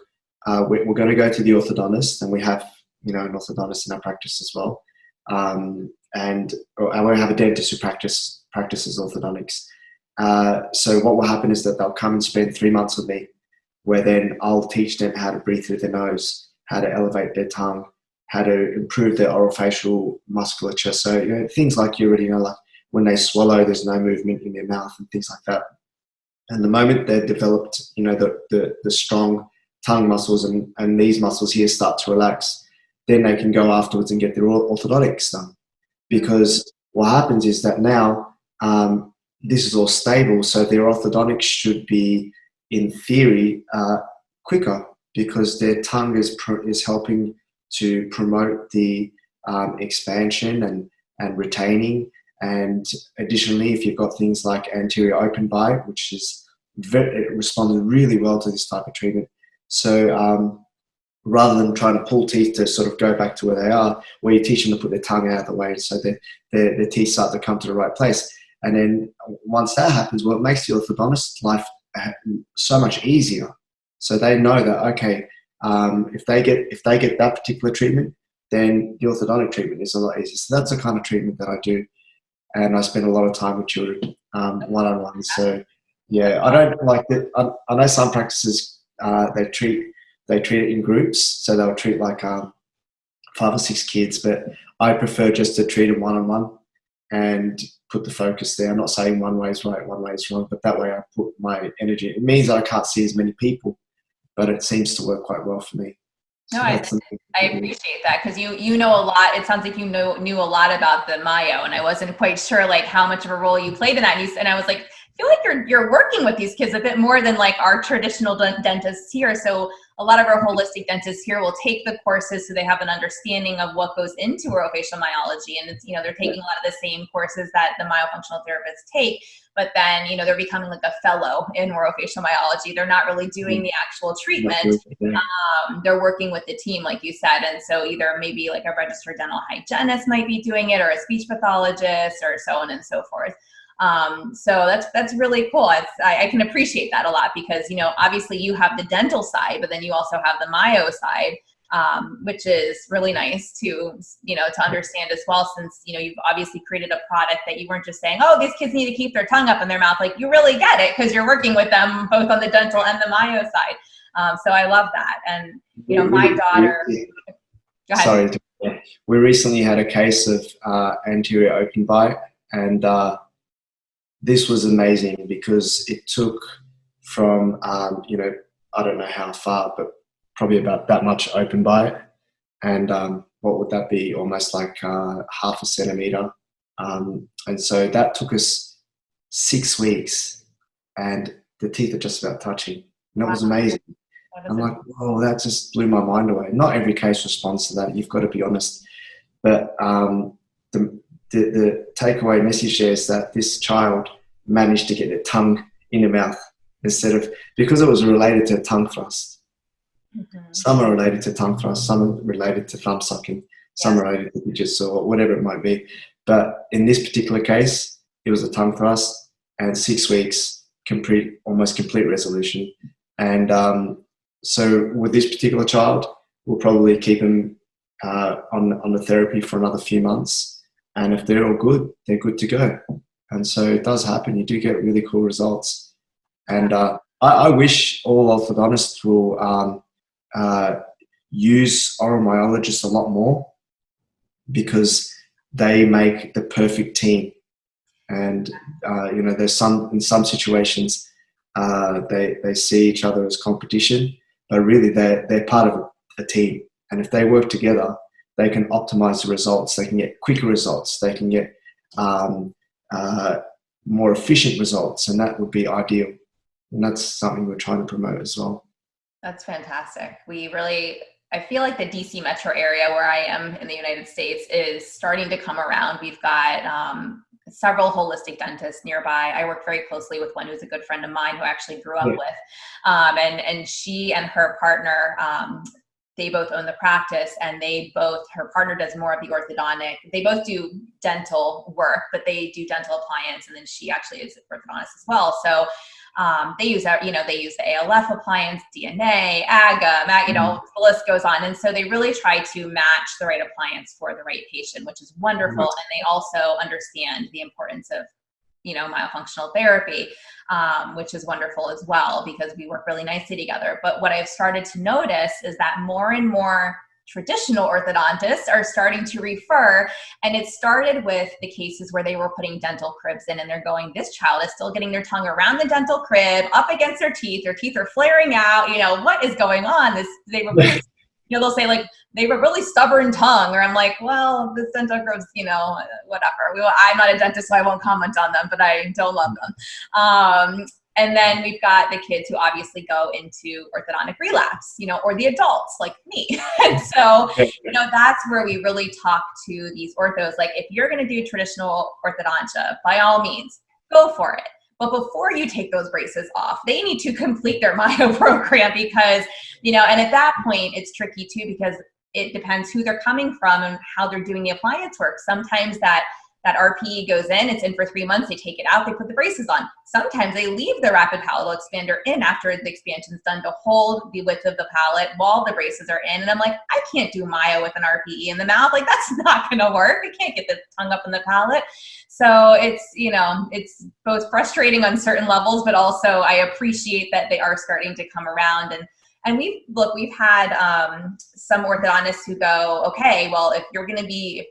we're going to go to the orthodontist, and we have an orthodontist in our practice as well, and we have a dentist who practices orthodontics. So what will happen is that they'll come and spend 3 months with me, where then I'll teach them how to breathe through their nose, how to elevate their tongue, how to improve their orofacial musculature. So things like you already know, like when they swallow, there's no movement in their mouth and things like that. And the moment they've developed, the strong tongue muscles and these muscles here start to relax, then they can go afterwards and get their orthodontics done. Because what happens is that now this is all stable, so their orthodontics should be, in theory, quicker, because their tongue is helping to promote the expansion and retaining. And additionally, if you've got things like anterior open bite, which is it responded really well to this type of treatment. So rather than trying to pull teeth to sort of go back to where they are, where you teach them to put their tongue out of the way so their teeth start to come to the right place. And then once that happens, well, it makes the orthodontist's life so much easier. So they know that, okay, if they get that particular treatment, then the orthodontic treatment is a lot easier. So that's the kind of treatment that I do. And I spend a lot of time with children, one-on-one. So yeah, I don't like that. I know some practices, they treat it in groups. So they'll treat like 5 or 6 kids, but I prefer just to treat them one-on-one and put the focus there. I'm not saying one way is right, one way is wrong, but that way I put my energy. It means that I can't see as many people, but it seems to work quite well for me. No, I appreciate that, because you know a lot. It sounds like you knew a lot about the Myo, and I wasn't quite sure like how much of a role you played in that. And I was like, I feel like you're working with these kids a bit more than like our traditional dentists here. So a lot of our holistic dentists here will take the courses so they have an understanding of what goes into orofacial myology, and it's they're taking a lot of the same courses that the myofunctional therapists take. But then, they're becoming like a fellow in orofacial myology. They're not really doing the actual treatment. They're working with the team, like you said. And so either maybe like a registered dental hygienist might be doing it, or a speech pathologist, or so on and so forth. So that's really cool. I can appreciate that a lot, because, obviously you have the dental side, but then you also have the myo side. Which is really nice to understand as well, since, you've obviously created a product that you weren't just saying, oh, these kids need to keep their tongue up in their mouth. Like, you really get it, because you're working with them both on the dental and the myo side. So I love that. And, my daughter, go ahead. Sorry. We recently had a case of anterior open bite, and this was amazing, because it took from, I don't know how far, but probably about that much open bite, and what would that be? Almost like 0.5 centimeter. And so that took us 6 weeks, and the teeth are just about touching. And that was amazing. I'm like, whoa, that just blew my mind away. Not every case responds to that, you've got to be honest. But the takeaway message there is that this child managed to get their tongue in their mouth, because it was related to tongue thrust. Mm-hmm. Some are related to tongue thrust, some are related to thumb sucking, some are related to digits, or whatever it might be. But in this particular case, it was a tongue thrust, and 6 weeks, almost complete resolution. And so with this particular child, we'll probably keep him on the therapy for another few months. And if they're all good, they're good to go. And so it does happen. You do get really cool results. And I wish all orthodontists will use oral myologists a lot more, because they make the perfect team. And there's in some situations they see each other as competition, but really they're part of a team. And if they work together, they can optimize the results. They can get quicker results. They can get more efficient results, and that would be ideal. And that's something we're trying to promote as well. That's fantastic. I feel like the DC metro area where I am in the United States is starting to come around. We've got several holistic dentists nearby. I work very closely with one who's a good friend of mine who I actually grew up with. And she and her partner, they both own the practice, and her partner does more of the orthodontic. They both do dental work, but they do dental appliance. And then she actually is an orthodontist as well. So they use the ALF appliance, DNA, AGA, the list goes on. And so they really try to match the right appliance for the right patient, which is wonderful. And they also understand the importance of, myofunctional therapy, which is wonderful as well, because we work really nicely together. But what I've started to notice is that more and more traditional orthodontists are starting to refer, and it started with the cases where they were putting dental cribs in, and they're going, this child is still getting their tongue around the dental crib, up against their teeth are flaring out, what is going on? They were really, they'll say like, they have a really stubborn tongue, or I'm like, well, this dental cribs, whatever. I'm not a dentist, so I won't comment on them, but I don't love them. And then we've got the kids who obviously go into orthodontic relapse, or the adults like me. And so, that's where we really talk to these orthos. Like, if you're going to do traditional orthodontia, by all means, go for it. But before you take those braces off, they need to complete their myo program, because, and at that point, it's tricky too, because it depends who they're coming from and how they're doing the appliance work. Sometimes that RPE goes in, it's in for 3 months, they take it out, they put the braces on. Sometimes they leave the rapid palatal expander in after the expansion's done to hold the width of the palate while the braces are in. And I'm like, I can't do myo with an RPE in the mouth. Like, that's not going to work. I can't get the tongue up in the palate. So it's, it's both frustrating on certain levels, but also I appreciate that they are starting to come around. And we've had some orthodontists who go, okay, well, if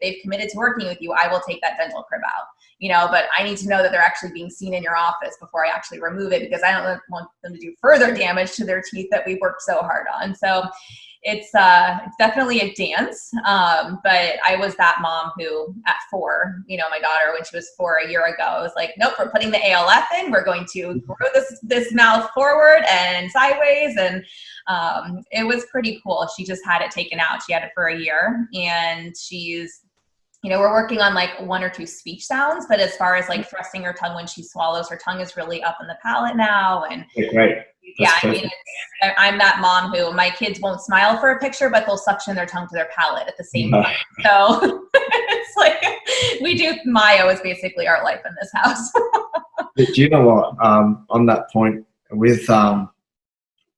they've committed to working with you, I will take that dental crib out, but I need to know that they're actually being seen in your office before I actually remove it, because I don't want them to do further damage to their teeth that we worked so hard on. So it's definitely a dance. But I was that mom who at 4, my daughter, when she was 4 a year ago, was like, nope, we're putting the ALF in. We're going to grow this mouth forward and sideways. And it was pretty cool. She just had it taken out. She had it for a year, and she's, we're working on like 1 or 2 speech sounds, but as far as like thrusting her tongue when she swallows, her tongue is really up in the palate now. And right. I'm that mom who, my kids won't smile for a picture, but they'll suction their tongue to their palate at the same time. So it's like, we do myo is basically our life in this house. But do you know what? On that point, with a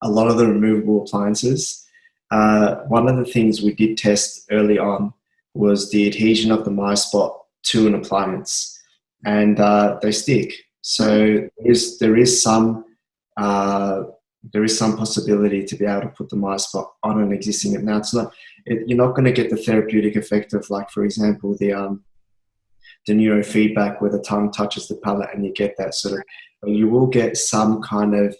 lot of the removable appliances, one of the things we did test early on was the adhesion of the Myospot to an appliance, and they stick. So there is some possibility to be able to put the Myospot on an existing. Now, you're not going to get the therapeutic effect of, like, for example, the neurofeedback where the tongue touches the palate and you get that sort of. You will get some kind of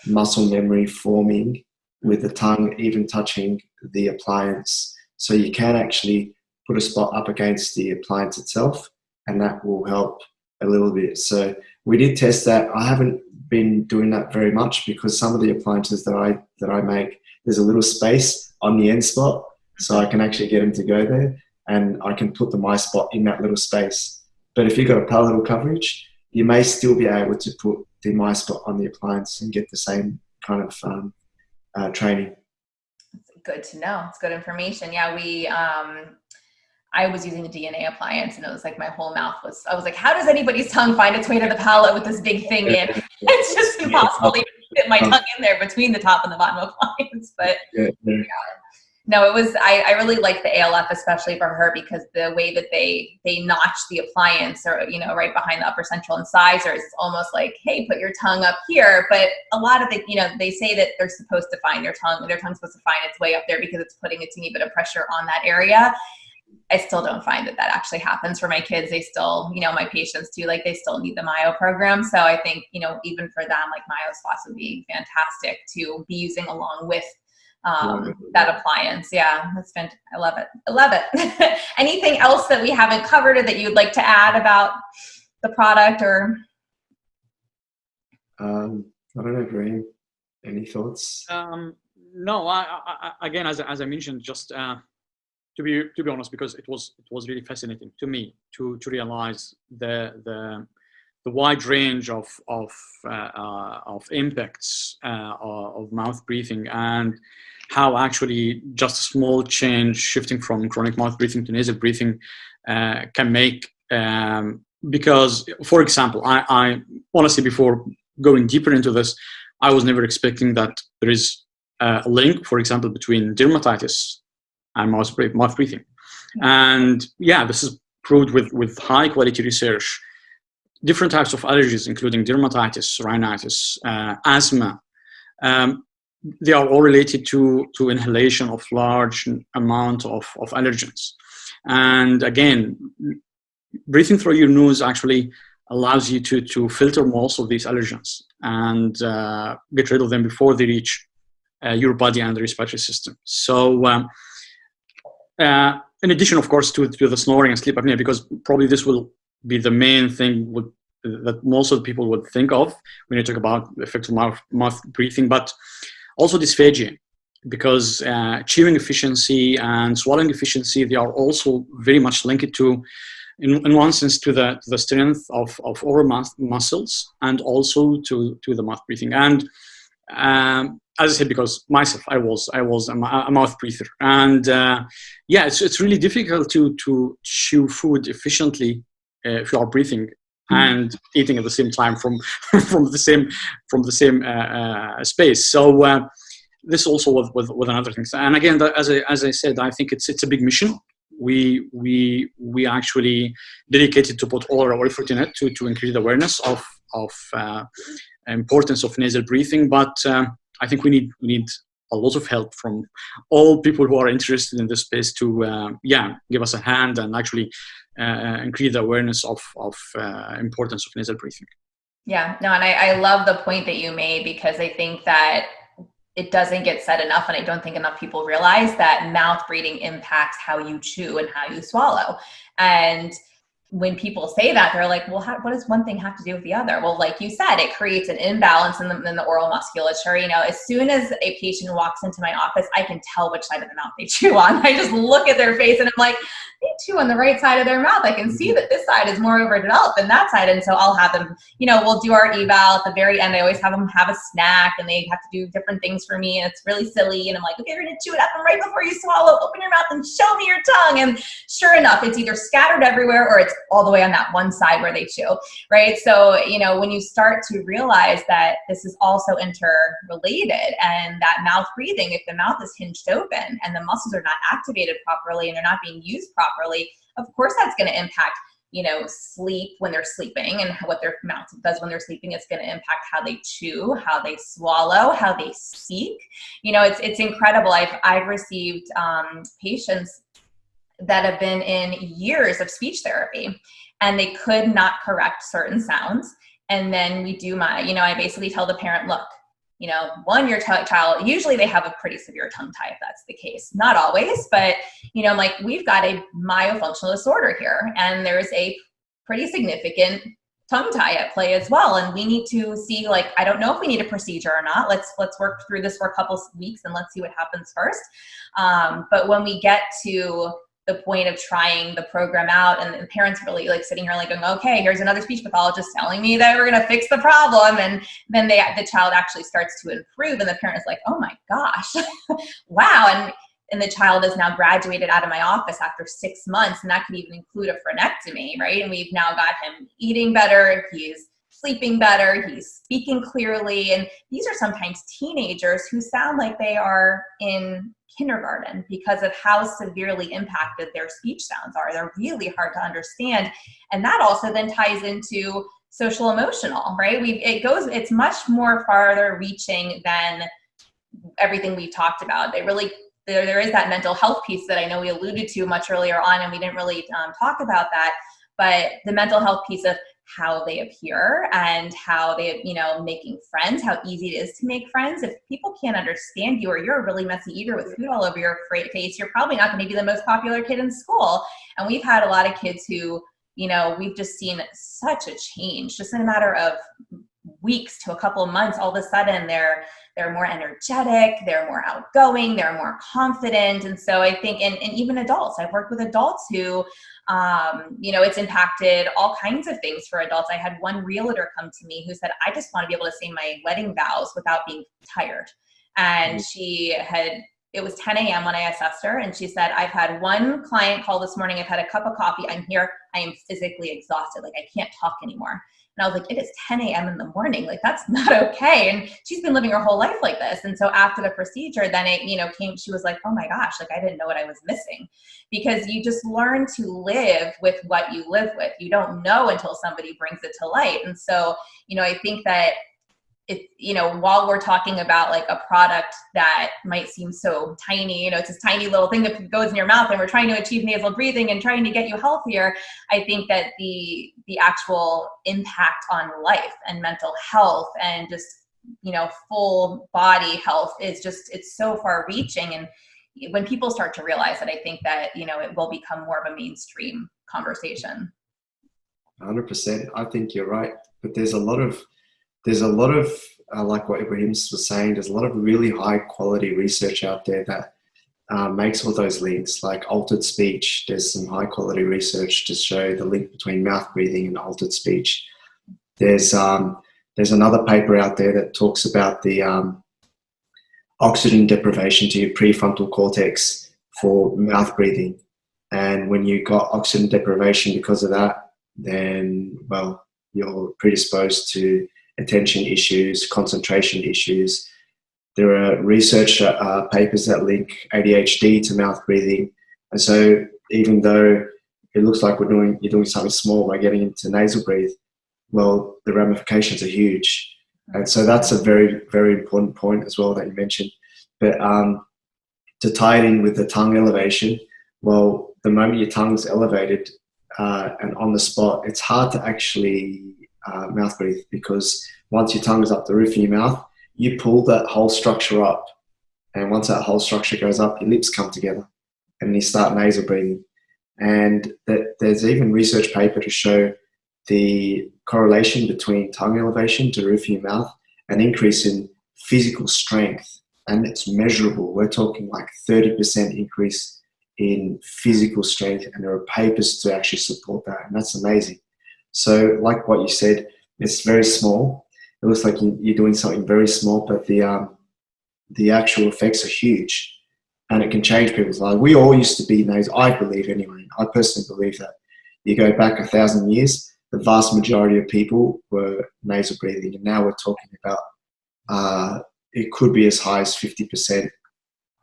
muscle memory forming with the tongue even touching the appliance, so you can actually put a spot up against the appliance itself, and that will help a little bit. So we did test that. I haven't been doing that very much, because some of the appliances that I make, there's a little space on the end spot, so I can actually get them to go there, and I can put the Myospot in that little space. But if you've got a palatal coverage, you may still be able to put the Myospot on the appliance and get the same kind of training. Good to know. It's good information. Yeah, I was using a DNA appliance, and it was like my whole mouth I was like, how does anybody's tongue find its way to the palate with this big thing in? It's just impossible to even fit my tongue in there between the top and the bottom appliance. But no, it was, I really like the ALF, especially for her, because the way that they notch the appliance, or, right behind the upper central incisors, it's almost like, hey, put your tongue up here. But a lot of the, they say that they're supposed to find their tongue's supposed to find its way up there because it's putting a teeny bit of pressure on that area. I still don't find that actually happens for my kids. They still, my patients too, like, they still need the myo program. So I think, even for them, like, Myospots would be fantastic to be using along with that appliance. Yeah, that's fantastic. I love it. I love it. Anything else that we haven't covered or that you'd like to add about the product or? I don't know, Ibrahim, any thoughts? No, I again, as I mentioned, just to be honest, because it was really fascinating to me to realize the wide range of impacts of mouth breathing, and how actually just a small change shifting from chronic mouth breathing to nasal breathing can make. Because, for example, I honestly, before going deeper into this, I was never expecting that there is a link, for example, between dermatitis and mouth breathing. And yeah, this is proved with high quality research. Different types of allergies, including dermatitis, rhinitis, asthma, they are all related to inhalation of large amount of allergens. And again, breathing through your nose actually allows you to filter most of these allergens and get rid of them before they reach your body and the respiratory system. So in addition, of course, to the snoring and sleep apnea, because probably this will be the main thing that most of the people would think of when you talk about effective mouth breathing, but also dysphagia, because chewing efficiency and swallowing efficiency, they are also very much linked to, in one sense, to the strength of oral muscles, and also to the mouth breathing. And as I said, because myself, I was a mouth breather, and yeah, it's really difficult to chew food efficiently if you are breathing and eating at the same time from the same space. So this also with another things. And again, as I said, I think it's a big mission. We actually dedicated to put all our effort in it to increase the awareness of importance of nasal breathing. But I think we need a lot of help from all people who are interested in this space to give us a hand and actually increase the awareness of importance of nasal breathing. Yeah, no, and I love the point that you made, because I think that it doesn't get said enough, and I don't think enough people realize that mouth breathing impacts how you chew and how you swallow. And when people say that, they're like, well, what does one thing have to do with the other? Well, like you said, it creates an imbalance in the oral musculature. You know, as soon as a patient walks into my office, I can tell which side of the mouth they chew on. I just look at their face and I'm like, they chew on the right side of their mouth. I can see that this side is more overdeveloped than that side. And so I'll have them, we'll do our eval at the very end. I always have them have a snack, and they have to do different things for me. And it's really silly. And I'm like, okay, we're going to chew it up. And right before you swallow, open your mouth and show me your tongue. And sure enough, it's either scattered everywhere or it's all the way on that one side where they chew, right? So, when you start to realize that this is also interrelated, and that mouth breathing, if the mouth is hinged open and the muscles are not activated properly and they're not being used properly, of course that's going to impact, sleep when they're sleeping, and what their mouth does when they're sleeping. It's going to impact how they chew, how they swallow, how they speak. It's incredible. I've received patients that have been in years of speech therapy, and they could not correct certain sounds. And then we do I basically tell the parent, look, your child, usually they have a pretty severe tongue tie if that's the case. Not always, but, I'm like, we've got a myofunctional disorder here, and there's a pretty significant tongue tie at play as well. And we need to see, I don't know if we need a procedure or not. Let's work through this for a couple of weeks and let's see what happens first. But when we get to the point of trying the program out, and the parents really sitting here going, okay, here's another speech pathologist telling me that we're going to fix the problem. And then the child actually starts to improve, and the parent is like, oh my gosh, wow. And the child is now graduated out of my office after 6 months, and that could even include a frenectomy, right? And we've now got him eating better, he's sleeping better, he's speaking clearly. And these are sometimes teenagers who sound like they are in kindergarten because of how severely impacted their speech sounds are. They're really hard to understand. And that also then ties into social emotional, right? It's much more farther reaching than everything we've talked about. There is that mental health piece that I know we alluded to much earlier on, and we didn't really talk about that. But the mental health piece of how they appear and how they, making friends, how easy it is to make friends. If people can't understand you, or you're a really messy eater with food all over your face, you're probably not going to be the most popular kid in school. And we've had a lot of kids who, we've just seen such a change just in a matter of weeks to a couple of months. All of a sudden they're more energetic, they're more outgoing, they're more confident. And so I think, and even adults, I've worked with adults who, it's impacted all kinds of things for adults. I had one realtor come to me who said, I just want to be able to say my wedding vows without being tired. And it was 10 a.m. when I assessed her. And she said, I've had one client call this morning. I've had a cup of coffee. I'm here. I am physically exhausted. Like, I can't talk anymore. And I was like, it is 10 a.m. in the morning. Like, that's not okay. And she's been living her whole life like this. And so after the procedure, then it, came, she was like, oh my gosh, like I didn't know what I was missing, because you just learn to live with what you live with. You don't know until somebody brings it to light. And so, I think that it, while we're talking about like a product that might seem so tiny, it's this tiny little thing that goes in your mouth, and we're trying to achieve nasal breathing and trying to get you healthier. I think that the actual impact on life and mental health and just, full body health is just, it's so far reaching. And when people start to realize that, I think that, it will become more of a mainstream conversation. 100%. I think you're right. But there's a lot of like what Ibrahim was saying, there's a lot of really high quality research out there that makes all those links, like altered speech. There's some high quality research to show the link between mouth breathing and altered speech. There's another paper out there that talks about the oxygen deprivation to your prefrontal cortex for mouth breathing. And when you got oxygen deprivation because of that, then, well, you're predisposed to attention issues, concentration issues. There are research papers that link ADHD to mouth breathing. And so even though it looks like you're doing something small by getting into nasal breathe, well, the ramifications are huge. And so that's a very, very important point as well that you mentioned. But to tie it in with the tongue elevation, well, the moment your tongue's elevated and on the spot, it's hard to actually mouth breathe, because once your tongue is up the roof of your mouth, you pull that whole structure up. And once that whole structure goes up, your lips come together and you start nasal breathing. And there's even research paper to show the correlation between tongue elevation to roof of your mouth and increase in physical strength. And it's measurable. We're talking like 30% increase in physical strength. And there are papers to actually support that. And that's amazing. So like what you said, it's very small. It looks like you're doing something very small, but the actual effects are huge, and it can change people's lives. We all used to be nasal, I believe anyway. I personally believe that. You go back 1,000 years, the vast majority of people were nasal breathing, and now we're talking about it could be as high as 50%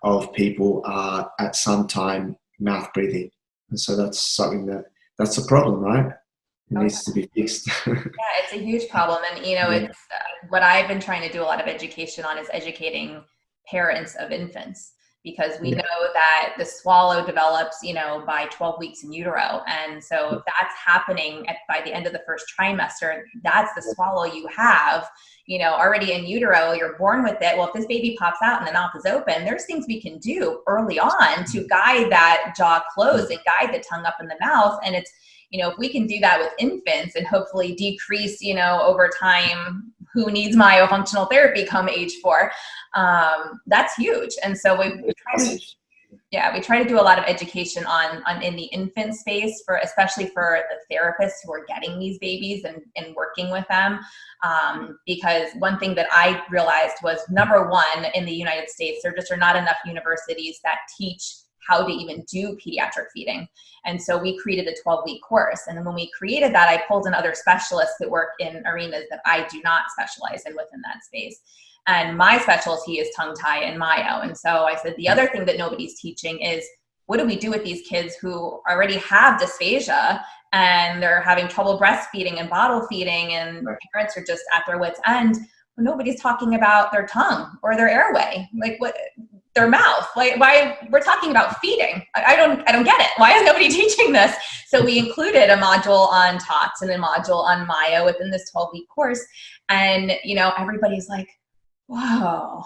of people are at some time mouth breathing. And so that's something that's a problem, right? It needs to be fixed. Yeah, it's a huge problem. And, it's what I've been trying to do a lot of education on is educating parents of infants, because we know that the swallow develops, by 12 weeks in utero. And so if that's happening by the end of the first trimester, that's the swallow you have, already in utero. You're born with it. Well, if this baby pops out and the mouth is open, there's things we can do early on to guide that jaw closed and guide the tongue up in the mouth. And it's, if we can do that with infants and hopefully decrease, over time, who needs myofunctional therapy come age 4, that's huge. And so we try to do a lot of education on in the infant space, especially for the therapists who are getting these babies and working with them. Because one thing that I realized was, number one, in the United States, there just are not enough universities that teach how to even do pediatric feeding. And so we created a 12-week course. And then when we created that, I pulled in other specialists that work in arenas that I do not specialize in within that space. And my specialty is tongue tie and myo. And so I said, the other thing that nobody's teaching is, what do we do with these kids who already have dysphagia and they're having trouble breastfeeding and bottle feeding, and parents are just at their wits' end? Nobody's talking about their tongue or their airway. Like, their mouth. Like, why we're talking about feeding? I don't get it. Why is nobody teaching this? So we included a module on TOTS and a module on Myo within this 12-week course. And, you know, everybody's like, whoa,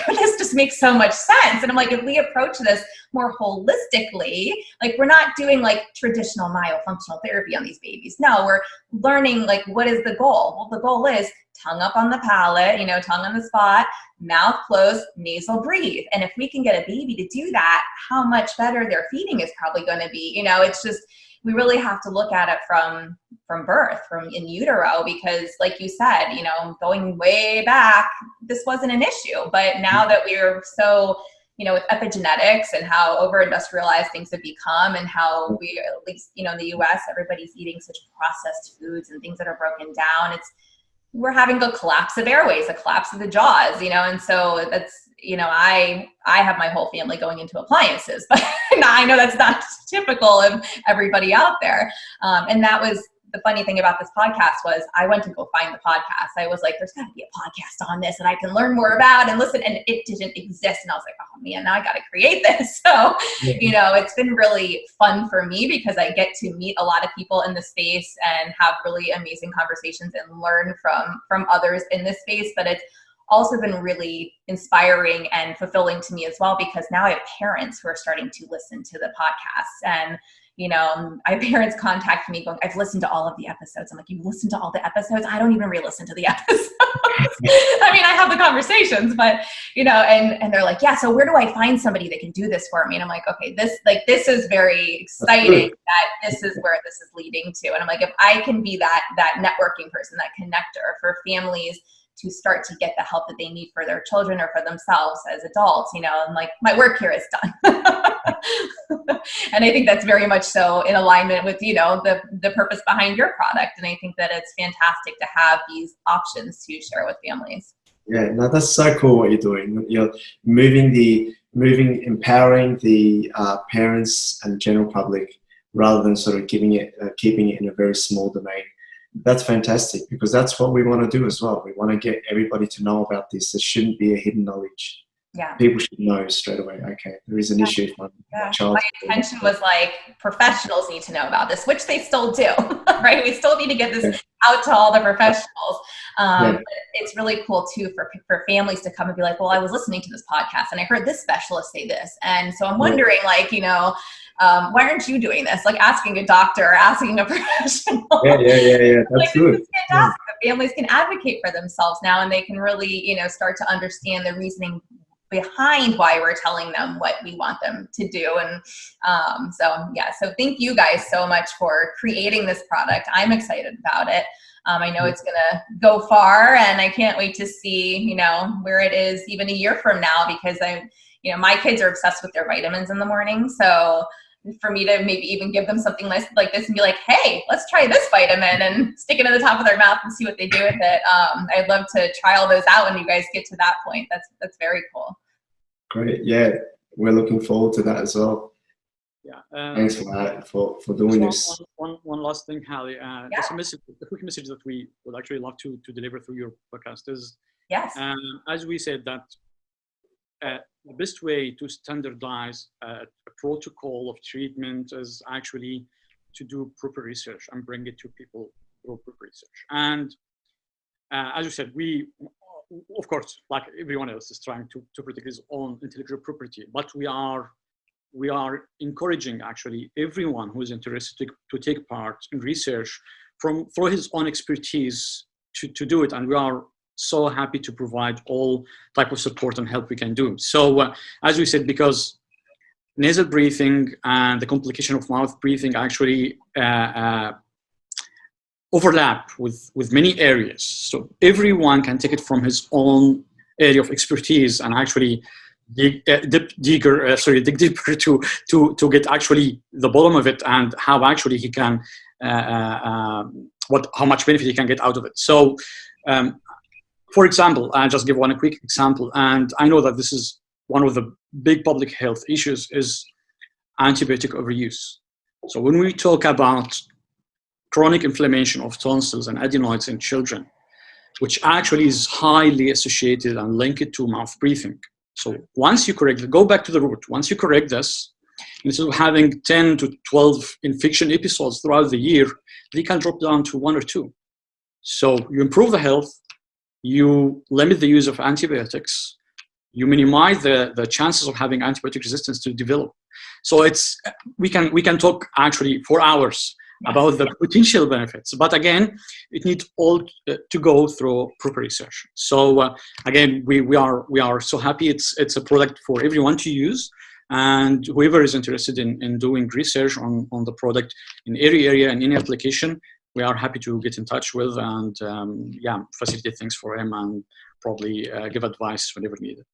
this just makes so much sense. And I'm like, if we approach this more holistically, like we're not doing like traditional myofunctional therapy on these babies. No, we're learning like, what is the goal? Well, the goal is tongue up on the palate, you know, tongue on the spot, mouth closed, nasal breathe. And if we can get a baby to do that, how much better their feeding is probably going to be. You know, it's just, we really have to look at it from birth, from in utero, because like you said, you know, going way back, this wasn't an issue. But now that we're so, you know, with epigenetics and how over-industrialized things have become, and how we, at least, you know, in the US, everybody's eating such processed foods and things that are broken down, we're having a collapse of airways, a collapse of the jaws, you know, and so that's, you know, I have my whole family going into appliances, but I know that's not typical of everybody out there. And that was the funny thing about this podcast was I went to go find the podcast. I was like, there's got to be a podcast on this that I can learn more about and listen. And it didn't exist. And I was like, oh man, now I got to create this. So, you know, it's been really fun for me because I get to meet a lot of people in the space and have really amazing conversations and learn from others in this space. But it's also been really inspiring and fulfilling to me as well, because now I have parents who are starting to listen to the podcast. And you know, I have parents contact me going, I've listened to all of the episodes. I'm like, you've listened to all the episodes? I don't even re-listen to the episodes. I mean, I have the conversations, but you know, and they're like, yeah, so where do I find somebody that can do this for me? And I'm like, okay, this is very exciting that this is where this is leading to. And I'm like, if I can be that networking person, that connector for families to start to get the help that they need for their children or for themselves as adults, you know, and like my work here is done. And I think that's very much so in alignment with, you know, the purpose behind your product. And I think that it's fantastic to have these options to share with families. Yeah, no, that's so cool what you're doing. You're empowering the parents and general public rather than sort of keeping it in a very small domain. That's fantastic, because that's what we want to do as well. We want to get everybody to know about this. There shouldn't be a hidden knowledge. Yeah. People should know straight away, okay, there is an issue for my child. My intention was like, professionals need to know about this, which they still do, right? We still need to get this out to all the professionals. But it's really cool too for families to come and be like, well, I was listening to this podcast and I heard this specialist say this. And so I'm wondering, like, you know, why aren't you doing this? Like asking a doctor or asking a professional. Yeah. That's like, good. It's fantastic. The families can advocate for themselves now, and they can really, you know, start to understand the reasoning behind why we're telling them what we want them to do. And so thank you guys so much for creating this product. I'm excited about it. I know it's going to go far, and I can't wait to see, you know, where it is even a year from now, because my kids are obsessed with their vitamins in the morning. So for me to maybe even give them something like this and be like, hey, let's try this vitamin, and stick it in the top of their mouth and see what they do with it. I'd love to try all those out when you guys get to that point. That's very cool. Great. Yeah, we're looking forward to that as well. Yeah. Thanks for that, for doing this. One last thing, Halie. Just a quick message that we would actually love to deliver through your podcast is, yes, as we said, that the best way to standardize a protocol of treatment is actually to do proper research and bring it to people through proper research. And as you said, we, of course, like everyone else, is trying to protect his own intellectual property, but we are encouraging actually everyone who is interested to take part in research through his own expertise to do it. And we are so happy to provide all type of support and help we can do. So as we said, because nasal breathing and the complication of mouth breathing actually overlap with many areas. So everyone can take it from his own area of expertise and actually dig deeper to get actually the bottom of it, and how actually he can how much benefit he can get out of it. So for example, I'll just give one quick example, and I know that this is one of the big public health issues is antibiotic overuse. So when we talk about chronic inflammation of tonsils and adenoids in children, which actually is highly associated and linked to mouth breathing, So once you correct it, go back to the root. Once you correct this, instead of having 10 to 12 infection episodes throughout the year, they can drop down to 1 or 2. So you improve the health, you limit the use of antibiotics, you minimize the chances of having antibiotic resistance to develop. So we can talk actually for hours about the potential benefits, but again, it needs all to go through proper research. So again, we are so happy it's a product for everyone to use, and whoever is interested in doing research on the product in every area and any application, we are happy to get in touch with and facilitate things for him and probably give advice whenever needed.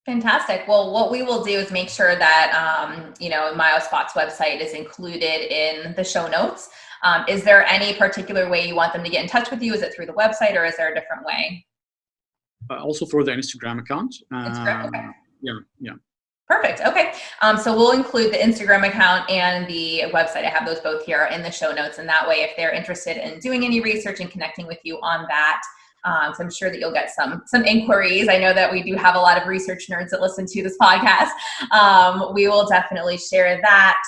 Fantastic. Well, what we will do is make sure that, Myospots website is included in the show notes. Is there any particular way you want them to get in touch with you? Is it through the website or is there a different way? Also through the Instagram account. Instagram, okay. Yeah. Perfect. Okay. So we'll include the Instagram account and the website. I have those both here in the show notes. And that way, if they're interested in doing any research and connecting with you on that, so I'm sure that you'll get some inquiries. I know that we do have a lot of research nerds that listen to this podcast. We will definitely share that.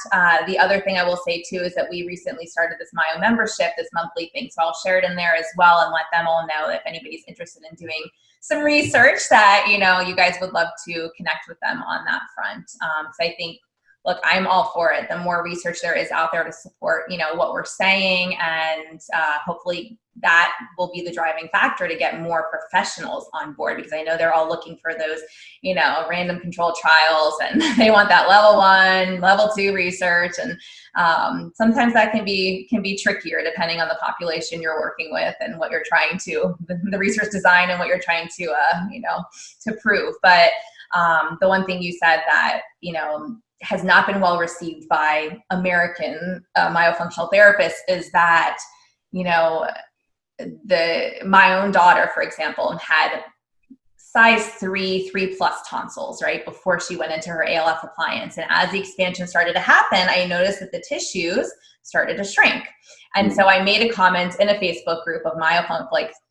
The other thing I will say too is that we recently started this Myo membership, this monthly thing. So I'll share it in there as well and let them all know if anybody's interested in doing some research that, you guys would love to connect with them on that front. So I think, look, I'm all for it. The more research there is out there to support, what we're saying, and hopefully that will be the driving factor to get more professionals on board, because I know they're all looking for those, random controlled trials, and they want that level 1, level 2 research. And sometimes that can be trickier depending on the population you're working with and what you're trying to, the research design and what you're trying to, to prove. But the one thing you said that, has not been well received by American myofunctional therapists is that, my own daughter, for example, had size 3+ tonsils, right, before she went into her ALF appliance. And as the expansion started to happen, I noticed that the tissues started to shrink. And so I made a comment in a Facebook group of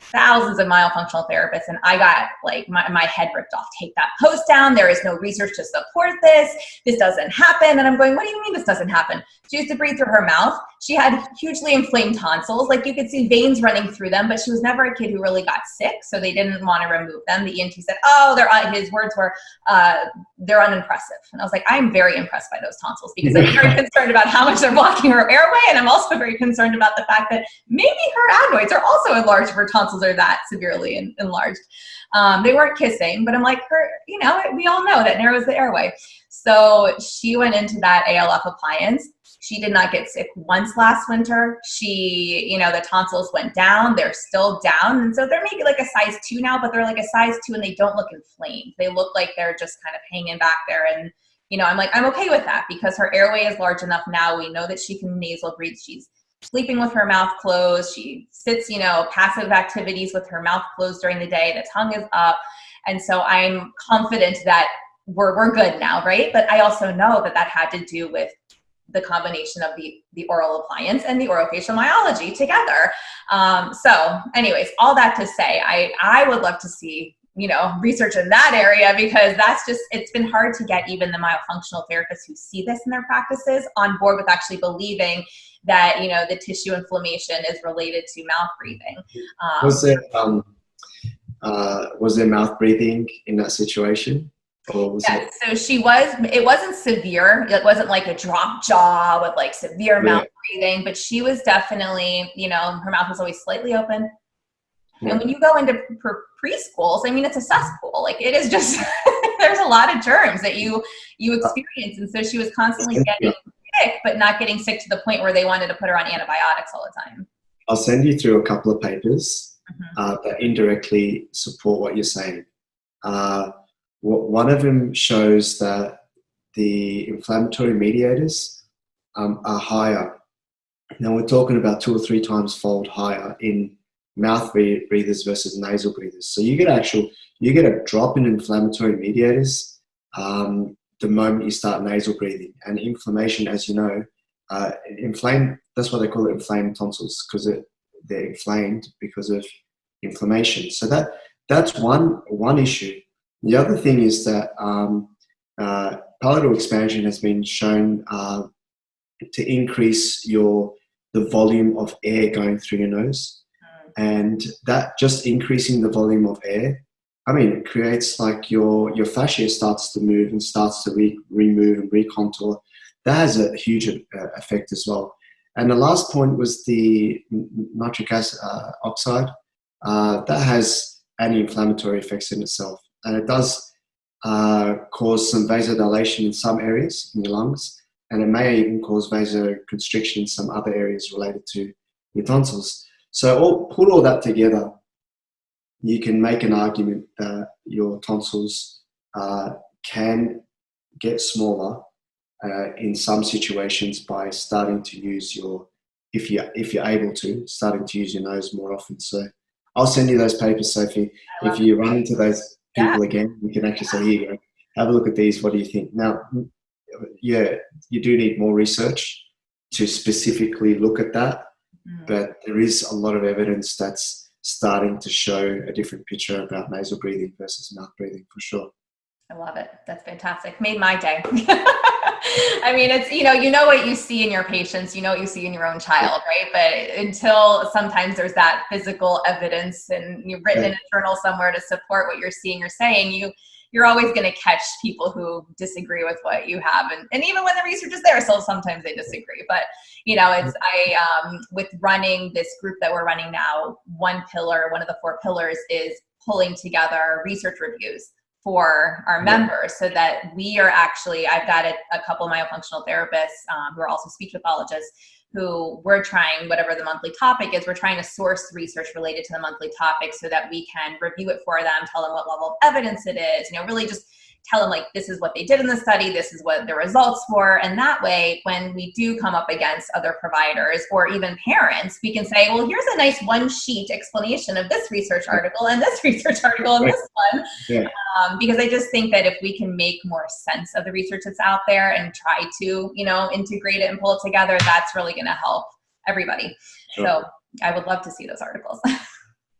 thousands of myofunctional therapists, and I got my head ripped off. Take that post down. There is no research to support this. This doesn't happen. And I'm going, what do you mean this doesn't happen? She used to breathe through her mouth. She had hugely inflamed tonsils. You could see veins running through them, but she was never a kid who really got sick, so they didn't want to remove them. The ENT said, his words were, they're unimpressive. And I was like, I'm very impressed by those tonsils, because I'm very concerned about how much they're blocking her airway. And I'm also very concerned about the fact that maybe her adenoids are also enlarged if her tonsils are that severely enlarged. They weren't kissing, but I'm like, we all know that narrows the airway. So she went into that ALF appliance. She did not get sick once last winter. She, the tonsils went down. They're still down. And so they're maybe a size 2 now, but they're a size 2 and they don't look inflamed. They look like they're just kind of hanging back there. And, I'm like, I'm okay with that, because her airway is large enough now. We know that she can nasal breathe. She's sleeping with her mouth closed. She sits, passive activities with her mouth closed during the day. The tongue is up. And so I'm confident that we're good now, right? But I also know that had to do with the combination of the oral appliance and the orofacial myology together. So anyways, all that to say, I would love to see, research in that area, because it's been hard to get even the myofunctional therapists who see this in their practices on board with actually believing that, the tissue inflammation is related to mouth breathing. Was there mouth breathing in that situation? So it wasn't severe. It wasn't like a drop jaw with severe mouth breathing, but she was definitely, her mouth was always slightly open. Yeah. And when you go into preschools, it's a cesspool. It is just, there's a lot of germs that you experience. And so she was constantly getting sick, but not getting sick to the point where they wanted to put her on antibiotics all the time. I'll send you through a couple of papers that indirectly support what you're saying. One of them shows that the inflammatory mediators are higher. Now we're talking about 2 or 3 times fold higher in mouth breathers versus nasal breathers. So you get a drop in inflammatory mediators the moment you start nasal breathing. And inflammation, as you know, that's why they call it inflamed tonsils, because they're inflamed because of inflammation. So that's one issue. The other thing is that palatal expansion has been shown to increase the volume of air going through your nose. And that just increasing the volume of air, it creates like your fascia starts to move and starts to remove and recontour. That has a huge effect as well. And the last point was the nitric acid oxide. That has anti-inflammatory effects in itself. And it does cause some vasodilation in some areas in your lungs. And it may even cause vasoconstriction in some other areas related to your tonsils. So put all that together, you can make an argument that your tonsils can get smaller in some situations by starting to use if you're able to, starting to use your nose more often. So I'll send you those papers, Sophie. If you run into those people again, you can actually say, here you go, have a look at these. What do you think? Now, yeah, you do need more research to specifically look at that, but there is a lot of evidence that's starting to show a different picture about nasal breathing versus mouth breathing, for sure. I love it. That's fantastic. Made my day. It's, you know what you see in your patients, you know what you see in your own child, right? But until sometimes there's that physical evidence and you've written in a journal somewhere to support what you're seeing or saying, you're always going to catch people who disagree with what you have. And even when the research is there, so sometimes they disagree. But, with running this group that we're running now, one of the 4 pillars is pulling together research reviews for our members so that I've got a couple of myofunctional therapists who are also speech pathologists who we're trying, whatever the monthly topic is, we're trying to source research related to the monthly topic so that we can review it for them, tell them what level of evidence it is, really just tell them, like, this is what they did in the study, this is what the results were. And that way, when we do come up against other providers or even parents, we can say, well, here's a nice 1-sheet explanation of this research article and this research article and this one. Yeah. Because I just think that if we can make more sense of the research that's out there and try to, integrate it and pull it together, that's really going to help everybody. Sure. So I would love to see those articles.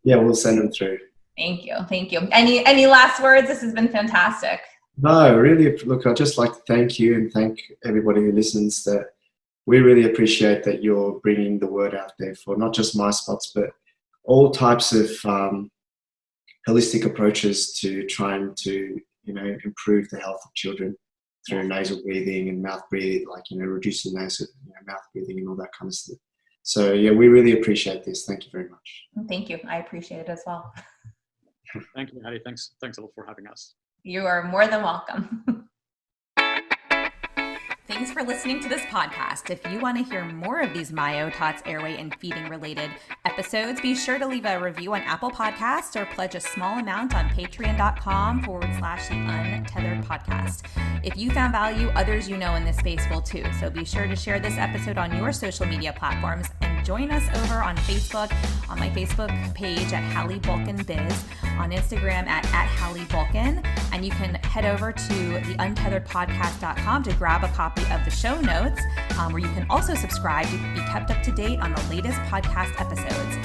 Yeah, we'll send them through. Thank you. Thank you. Any last words? This has been fantastic. No, really, look, I'd just like to thank you and thank everybody who listens. That we really appreciate that you're bringing the word out there for not just Myospots, but all types of holistic approaches to trying to, improve the health of children through nasal breathing and mouth breathing, reducing mouth breathing and all that kind of stuff. So, yeah, we really appreciate this. Thank you very much. Thank you. I appreciate it as well. Thank you, Halie. Thanks a lot for having us. You are more than welcome. Thanks for listening to this podcast. If you want to hear more of these myo, tots, airway, and feeding related episodes, be sure to leave a review on Apple Podcasts or pledge a small amount on patreon.com/the Untethered Podcast. If you found value, others in this space will too. So be sure to share this episode on your social media platforms and join us over on Facebook, on my Facebook page at Halie Bulkin Biz, on Instagram at Halie Bulkin, and you can head over to theuntetheredpodcast.com to grab a copy of the show notes, where you can also subscribe to be kept up to date on the latest podcast episodes.